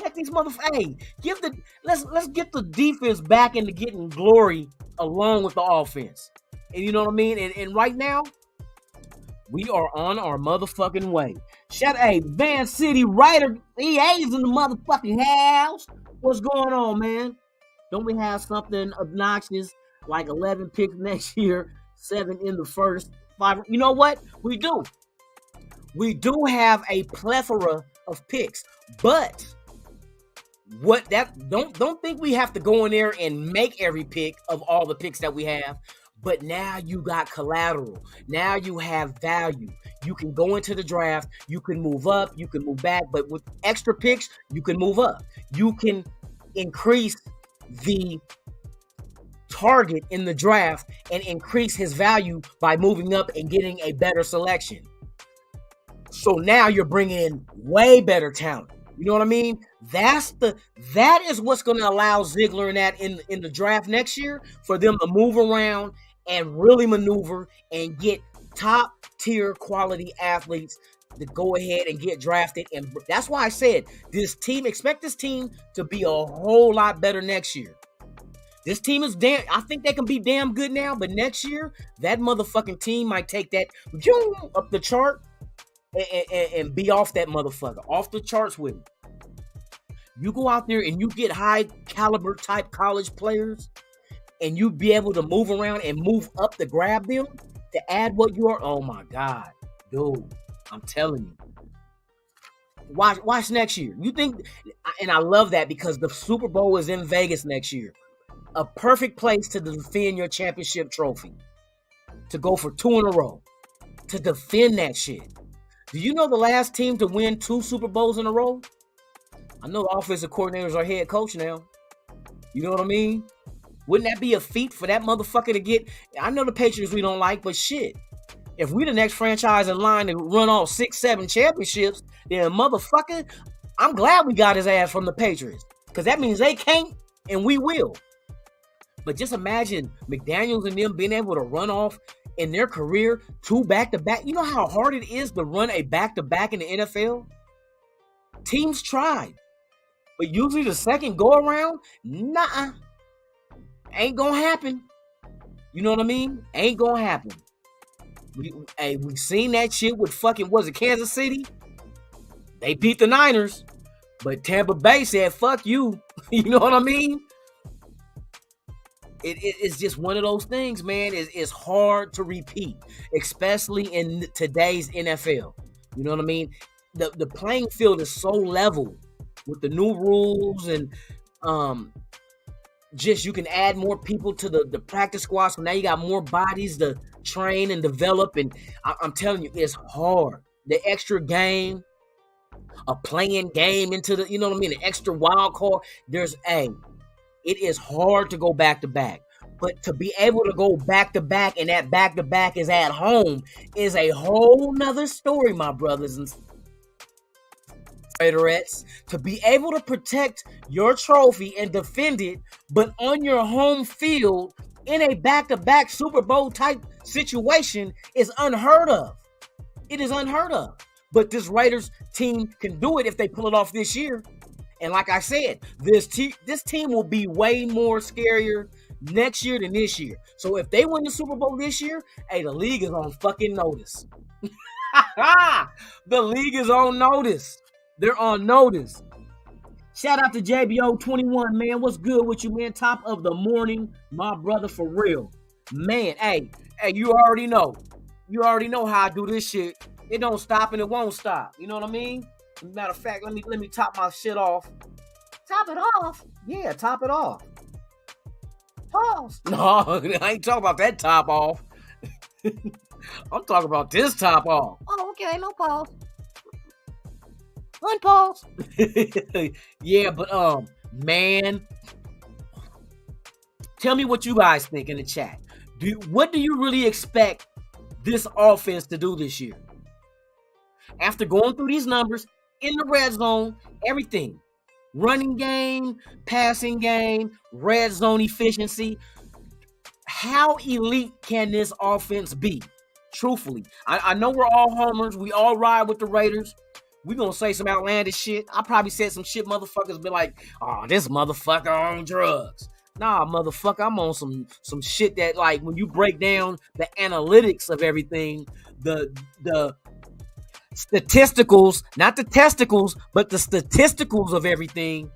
D: Let these motherfuckers, hey, let's get the defense back into getting glory along with the offense. And you know what I mean? And right now, we are on our motherfucking way. Shout out, hey, Van City Writer, EA's in the motherfucking house. What's going on, man? Don't we have something obnoxious like 11 picks next year, 7 in the first, 5? You know what? We do. We do have a plethora of picks, but don't think we have to go in there and make every pick of all the picks that we have. But now you got collateral. Now you have value. You can go into the draft. You can move up. You can move back. But with extra picks, you can move up. You can increase the target in the draft and increase his value by moving up and getting a better selection. So now you're bringing in way better talent. You know what I mean? That is what's going to allow Ziegler and that in the draft next year for them to move around and really maneuver and get top tier quality athletes to go ahead and get drafted. And that's why I said expect this team to be a whole lot better next year. This team is I think they can be damn good now, but next year, that motherfucking team might take that up the chart and be off that motherfucker. Off the charts with him. You go out there and you get high caliber type college players and you be able to move around and move up to grab them to add what you are. Oh my God, dude, I'm telling you. Watch next year. You think, and I love that because the Super Bowl is in Vegas next year. A perfect place to defend your championship trophy. To go for 2 in a row. To defend that shit. Do you know the last team to win 2 Super Bowls in a row? I know the offensive coordinators are head coach now. You know what I mean? Wouldn't that be a feat for that motherfucker to get? I know the Patriots we don't like, but shit. If we the next franchise in line to run all 6-7 championships, then motherfucker, I'm glad we got his ass from the Patriots. Because that means they can't and we will. But just imagine McDaniels and them being able to run off in their career 2 back-to-back. You know how hard it is to run a back-to-back in the NFL? Teams tried. But usually the second go-around, nah. Ain't gonna happen. You know what I mean? Ain't gonna happen. We seen that shit with fucking, was it Kansas City? They beat the Niners. But Tampa Bay said, fuck you. You know what I mean? It's just one of those things, man. It's hard to repeat, especially in today's NFL. You know what I mean? The playing field is so level with the new rules and just you can add more people to the practice squad. So now you got more bodies to train and develop. And I'm telling you, it's hard. The extra game, a playing game into the, you know what I mean? The extra wild card. It is hard to go back to back, but to be able to go back to back and that back to back is at home is a whole nother story, my brothers and Raiderettes. To be able to protect your trophy and defend it, but on your home field in a back to back Super Bowl type situation is unheard of. It is unheard of. But this Raiders team can do it if they pull it off this year. And like I said, this team will be way more scarier next year than this year. So if they win the Super Bowl this year, hey, the league is on fucking notice. The league is on notice. They're on notice. Shout out to JBO21, man. What's good with you, man? Top of the morning, my brother, for real. Man, hey, you already know. You already know how I do this shit. It don't stop and it won't stop. You know what I mean? Matter of fact, let me top my shit off.
E: Top it off?
D: Yeah, top it off.
E: Pause.
D: No, I ain't talking about that top off. I'm talking about this top off.
E: Oh, okay, no pause. Unpause.
D: Yeah, but man, tell me what you guys think in the chat. What do you really expect this offense to do this year? After going through these numbers, in the red zone, everything. Running game, passing game, red zone efficiency. How elite can this offense be? Truthfully. I know we're all homers. We all ride with the Raiders. We're going to say some outlandish shit. I probably said some shit motherfuckers be like, oh, this motherfucker on drugs. Nah, motherfucker, I'm on some shit that, like, when you break down the analytics of everything, the statisticals, not the testicles, but the statisticals of everything.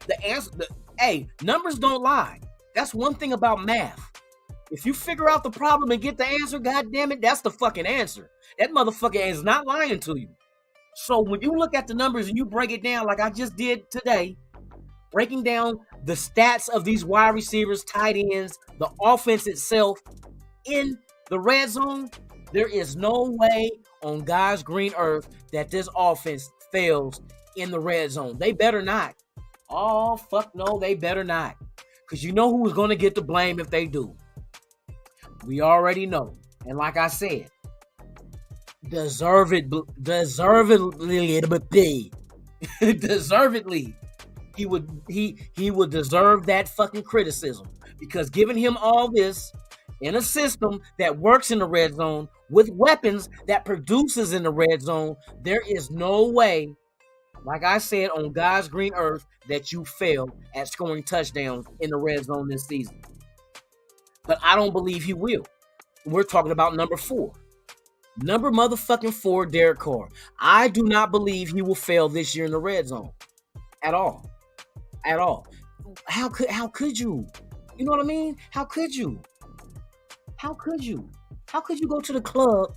D: The answer, numbers don't lie. That's one thing about math. If you figure out the problem and get the answer, god damn it, that's the fucking answer. That motherfucker is not lying to you. So when you look at the numbers and you break it down like I just did today, breaking down the stats of these wide receivers, tight ends, the offense itself in the red zone, there is no way on God's green earth that this offense fails in the red zone. They better not. Oh, fuck no, they better not. Because you know who's going to get the blame if they do. We already know. And like I said, deservedly. Deservedly. He would deserve that fucking criticism, because giving him all this in a system that works in the red zone with weapons that produces in the red zone, there is no way, like I said, on God's green earth, that you fail at scoring touchdowns in the red zone this season. But I don't believe he will. We're talking about number 4. Number motherfucking 4, Derek Carr. I do not believe he will fail this year in the red zone. At all. At all. How could you? You know what I mean? How could you? How could you? How could you go to the club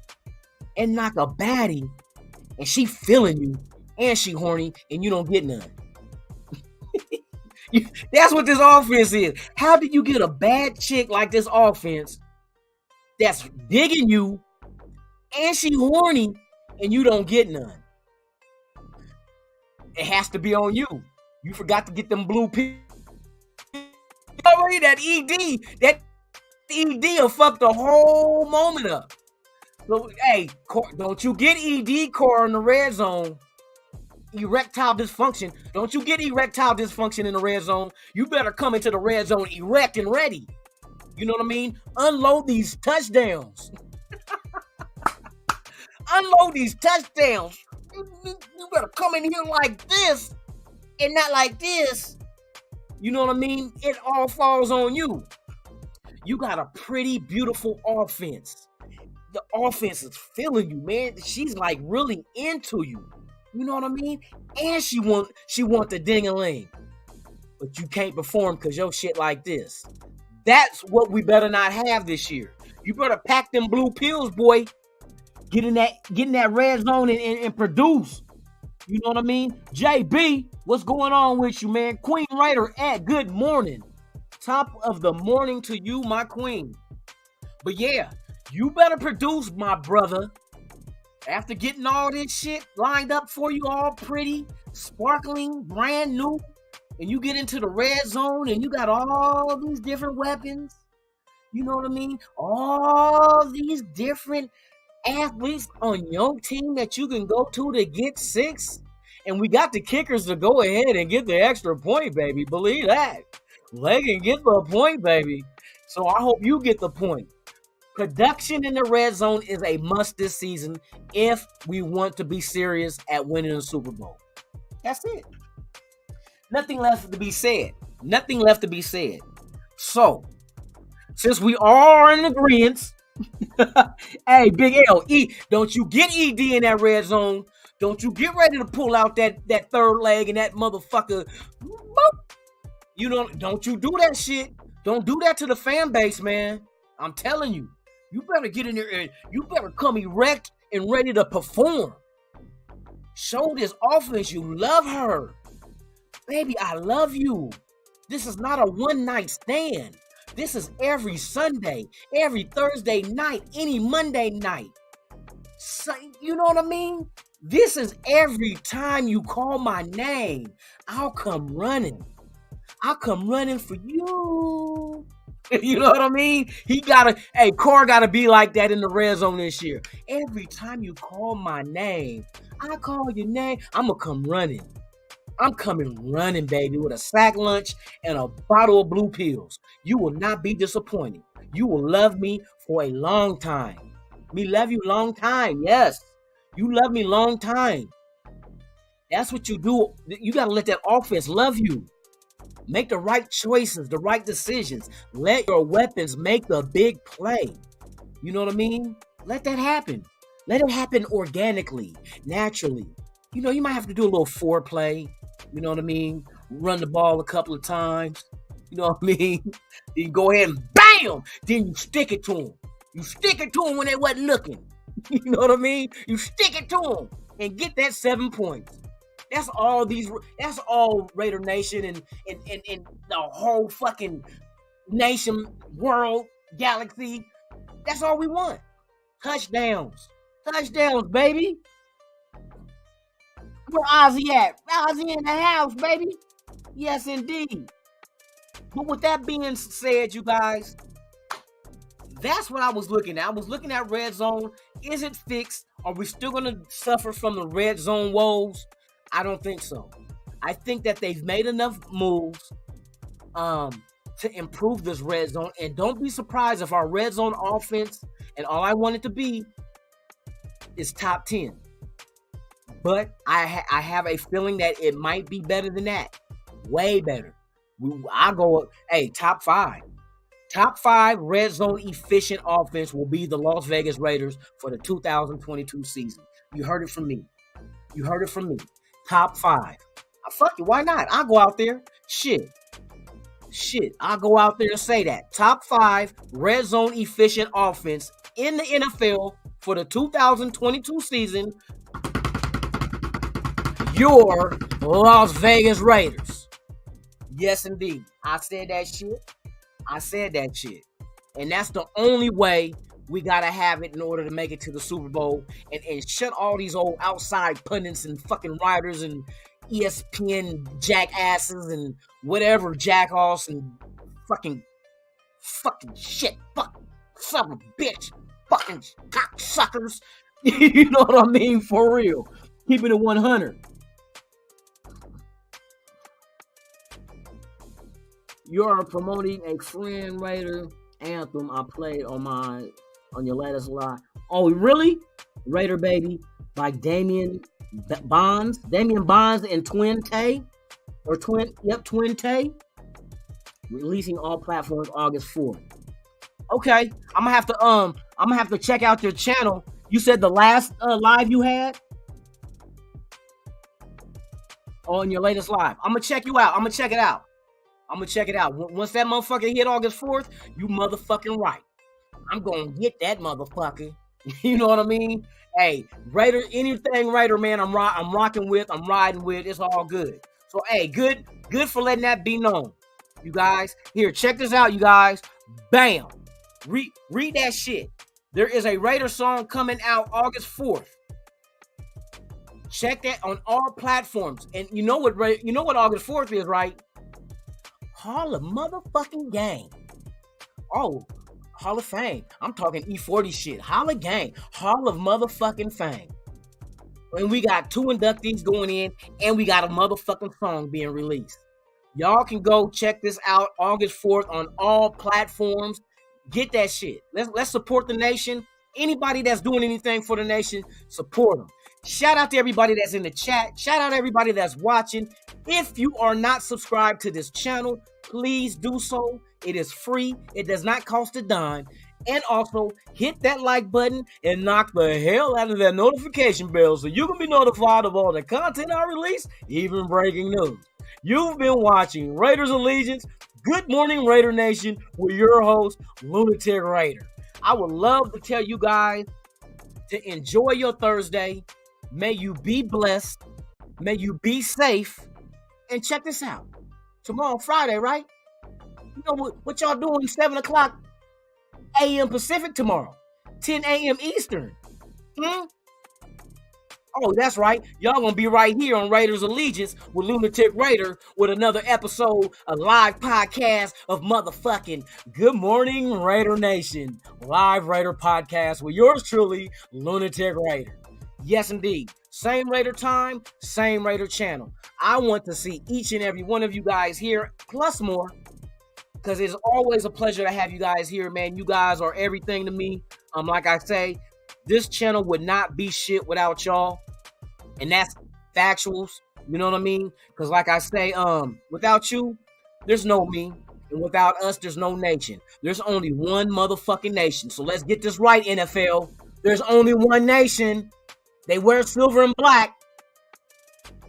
D: and knock a baddie and she feeling you and she horny and you don't get none? That's what this offense is. How did you get a bad chick like this offense that's digging you and she horny and you don't get none? It has to be on you. You forgot to get them blue pills. That ED will fuck the whole moment up. So, hey, don't you get ED core in the red zone. Erectile dysfunction. Don't you get erectile dysfunction in the red zone. You better come into the red zone erect and ready. You know what I mean? Unload these touchdowns. Unload these touchdowns. You better come in here like this and not like this. You know what I mean? It all falls on you. You got a pretty, beautiful offense. The offense is feeling you, man. She's like really into you. You know what I mean? And she want the ding-a-ling. But you can't perform because your shit like this. That's what we better not have this year. You better pack them blue pills, boy. Get in that red zone and produce. You know what I mean? JB, what's going on with you, man? Queen Writer at good morning. Top of the morning to you, my queen. But yeah, you better produce, my brother. After getting all this shit lined up for you, all pretty, sparkling, brand new, and you get into the red zone and you got all these different weapons. You know what I mean? All these different athletes on your team that you can go to get 6. And we got the kickers to go ahead and get the extra point, baby. Believe that. They can get the point, baby. So I hope you get the point. Production in the red zone is a must this season if we want to be serious at winning the Super Bowl. That's it. Nothing left to be said. Nothing left to be said. So, since we are in agreement, hey, Big L, don't you get ED in that red zone. Don't you get ready to pull out that third leg and that motherfucker. You don't you do that shit. Don't do that to the fan base, man. I'm telling you. You better get in there and you better come erect and ready to perform. Show this offense you love her. Baby, I love you. This is not a one-night stand. This is every Sunday, every Thursday night, any Monday night. So, you know what I mean? This is every time you call my name, I'll come running. I'll come running for you. You know what I mean? Carr gotta be like that in the red zone this year. Every time you call my name, I call your name, I'm gonna come running. I'm coming running, baby, with a sack lunch and a bottle of blue pills. You will not be disappointed. You will love me for a long time. Me love you long time, yes. You love me long time. That's what you do. You got to let that offense love you. Make the right choices, the right decisions. Let your weapons make the big play. You know what I mean? Let that happen. Let it happen organically, naturally. You know, you might have to do a little foreplay. You know what I mean? Run the ball a couple of times. You know what I mean? Then you go ahead and bam! Then you stick it to them. You stick it to them when they wasn't looking. You know what I mean? You stick it to them and get that 7 points. That's all Raider Nation and the whole fucking nation, world, galaxy. That's all we want. Touchdowns. Touchdowns, baby. Where Ozzy at? Ozzy in the house, baby. Yes, indeed. But with that being said, you guys, that's what I was looking at. I was looking at red zone. Is it fixed? Are we still going to suffer from the red zone woes? I don't think so. I think that they've made enough moves to improve this red zone. And don't be surprised if our red zone offense, and all I want it to be, is top 10. But I have a feeling that it might be better than that. Way better. I'll go, top 5. Top 5 red zone efficient offense will be the Las Vegas Raiders for the 2022 season. You heard it from me. Top 5. Fuck it, why not? I'll go out there. Shit, I'll go out there and say that. Top 5 red zone efficient offense in the NFL for the 2022 season. Your Las Vegas Raiders. Yes, indeed. I said that shit. And that's the only way we got to have it in order to make it to the Super Bowl and shut all these old outside pundits and fucking writers and ESPN jackasses and whatever jackass and fucking shit. Fuck son of a bitch. Fucking cocksuckers. You know what I mean? For real. Keeping it 100. You are promoting a friend Raider anthem I played on your latest live. Oh, really? Raider Baby by Damian Bonds and Twin Tay. Twin Tay. Releasing all platforms August 4th. Okay, I'm gonna have to check out your channel. You said the last live you had on your latest live. I'm gonna check you out. I'm gonna check it out. Once that motherfucker hit August 4th, you motherfucking right. I'm gonna get that motherfucker. You know what I mean? Hey, Raider, anything Raider, man, I'm rocking with, I'm riding with. It's all good. So, hey, good for letting that be known. You guys, here, check this out, you guys. Bam. Read that shit. There is a Raider song coming out August 4th. Check that on all platforms. And you know what August 4th is, right? Hall of motherfucking Game. Oh, Hall of Fame. I'm talking E40 shit. Hall of Game. Hall of motherfucking Fame. And we got 2 inductees going in, and we got a motherfucking song being released. Y'all can go check this out August 4th on all platforms. Get that shit. Let's support the nation. Anybody that's doing anything for the nation, support them. Shout out to everybody that's in the chat. Shout out to everybody that's watching. If you are not subscribed to this channel, please do so. It is free. It does not cost a dime. And also, hit that like button and knock the hell out of that notification bell so you can be notified of all the content I release, even breaking news. You've been watching Raiders Allegiance. Good morning, Raider Nation, with your host, Lunatic Raider. I would love to tell you guys to enjoy your Thursday. May you be blessed. May you be safe. And check this out. Tomorrow, Friday, right? You know what y'all doing 7 o'clock a.m. Pacific tomorrow? 10 a.m. Eastern. Oh, that's right. Y'all gonna be right here on Raiders Allegiance with Lunatic Raider with another episode, a live podcast of motherfucking Good Morning Raider Nation. Live Raider podcast with yours truly, Lunatic Raider. Yes, indeed. Same Raider time, same Raider channel. I want to see each and every one of you guys here, plus more, because it's always a pleasure to have you guys here, man. You guys are everything to me. Like I say, this channel would not be shit without y'all. And that's factuals. You know what I mean? Because like I say, without you, there's no me. And without us, there's no nation. There's only one motherfucking nation. So let's get this right, NFL. There's only one nation. They wear silver and black.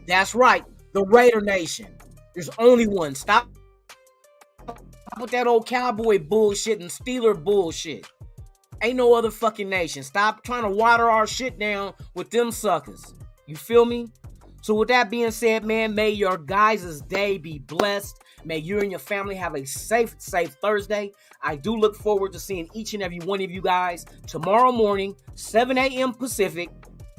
D: That's right. The Raider Nation. There's only one. Stop with that old cowboy bullshit and Steeler bullshit. Ain't no other fucking nation. Stop trying to water our shit down with them suckers. You feel me? So with that being said, man, may your guys' day be blessed. May you and your family have a safe Thursday. I do look forward to seeing each and every one of you guys tomorrow morning, 7 a.m. Pacific,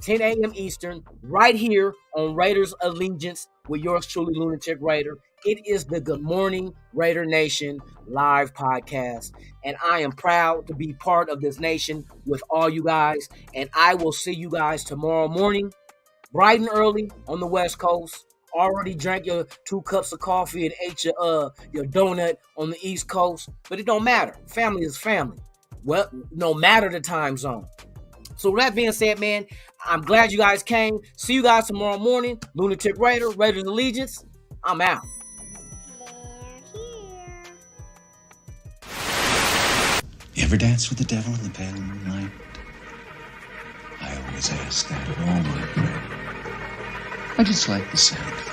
D: 10 a.m. Eastern, right here on Raiders Allegiance with yours truly, Lunatic Raider. It is the Good Morning Raider Nation live podcast, and I am proud to be part of this nation with all you guys, and I will see you guys tomorrow morning bright and early on the West Coast. Already drank your 2 cups of coffee and ate your donut on the East Coast. But it don't matter. Family is family. Well, no matter the time zone. So with that being said, man, I'm glad you guys came. See you guys tomorrow morning. Lunatic Raider, Raiders Allegiance. I'm out.
B: You ever dance with the devil in the pale moonlight? I always ask that of all my prey. I just like the sound of it.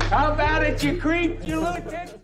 C: How about it, you creep, you lunatic?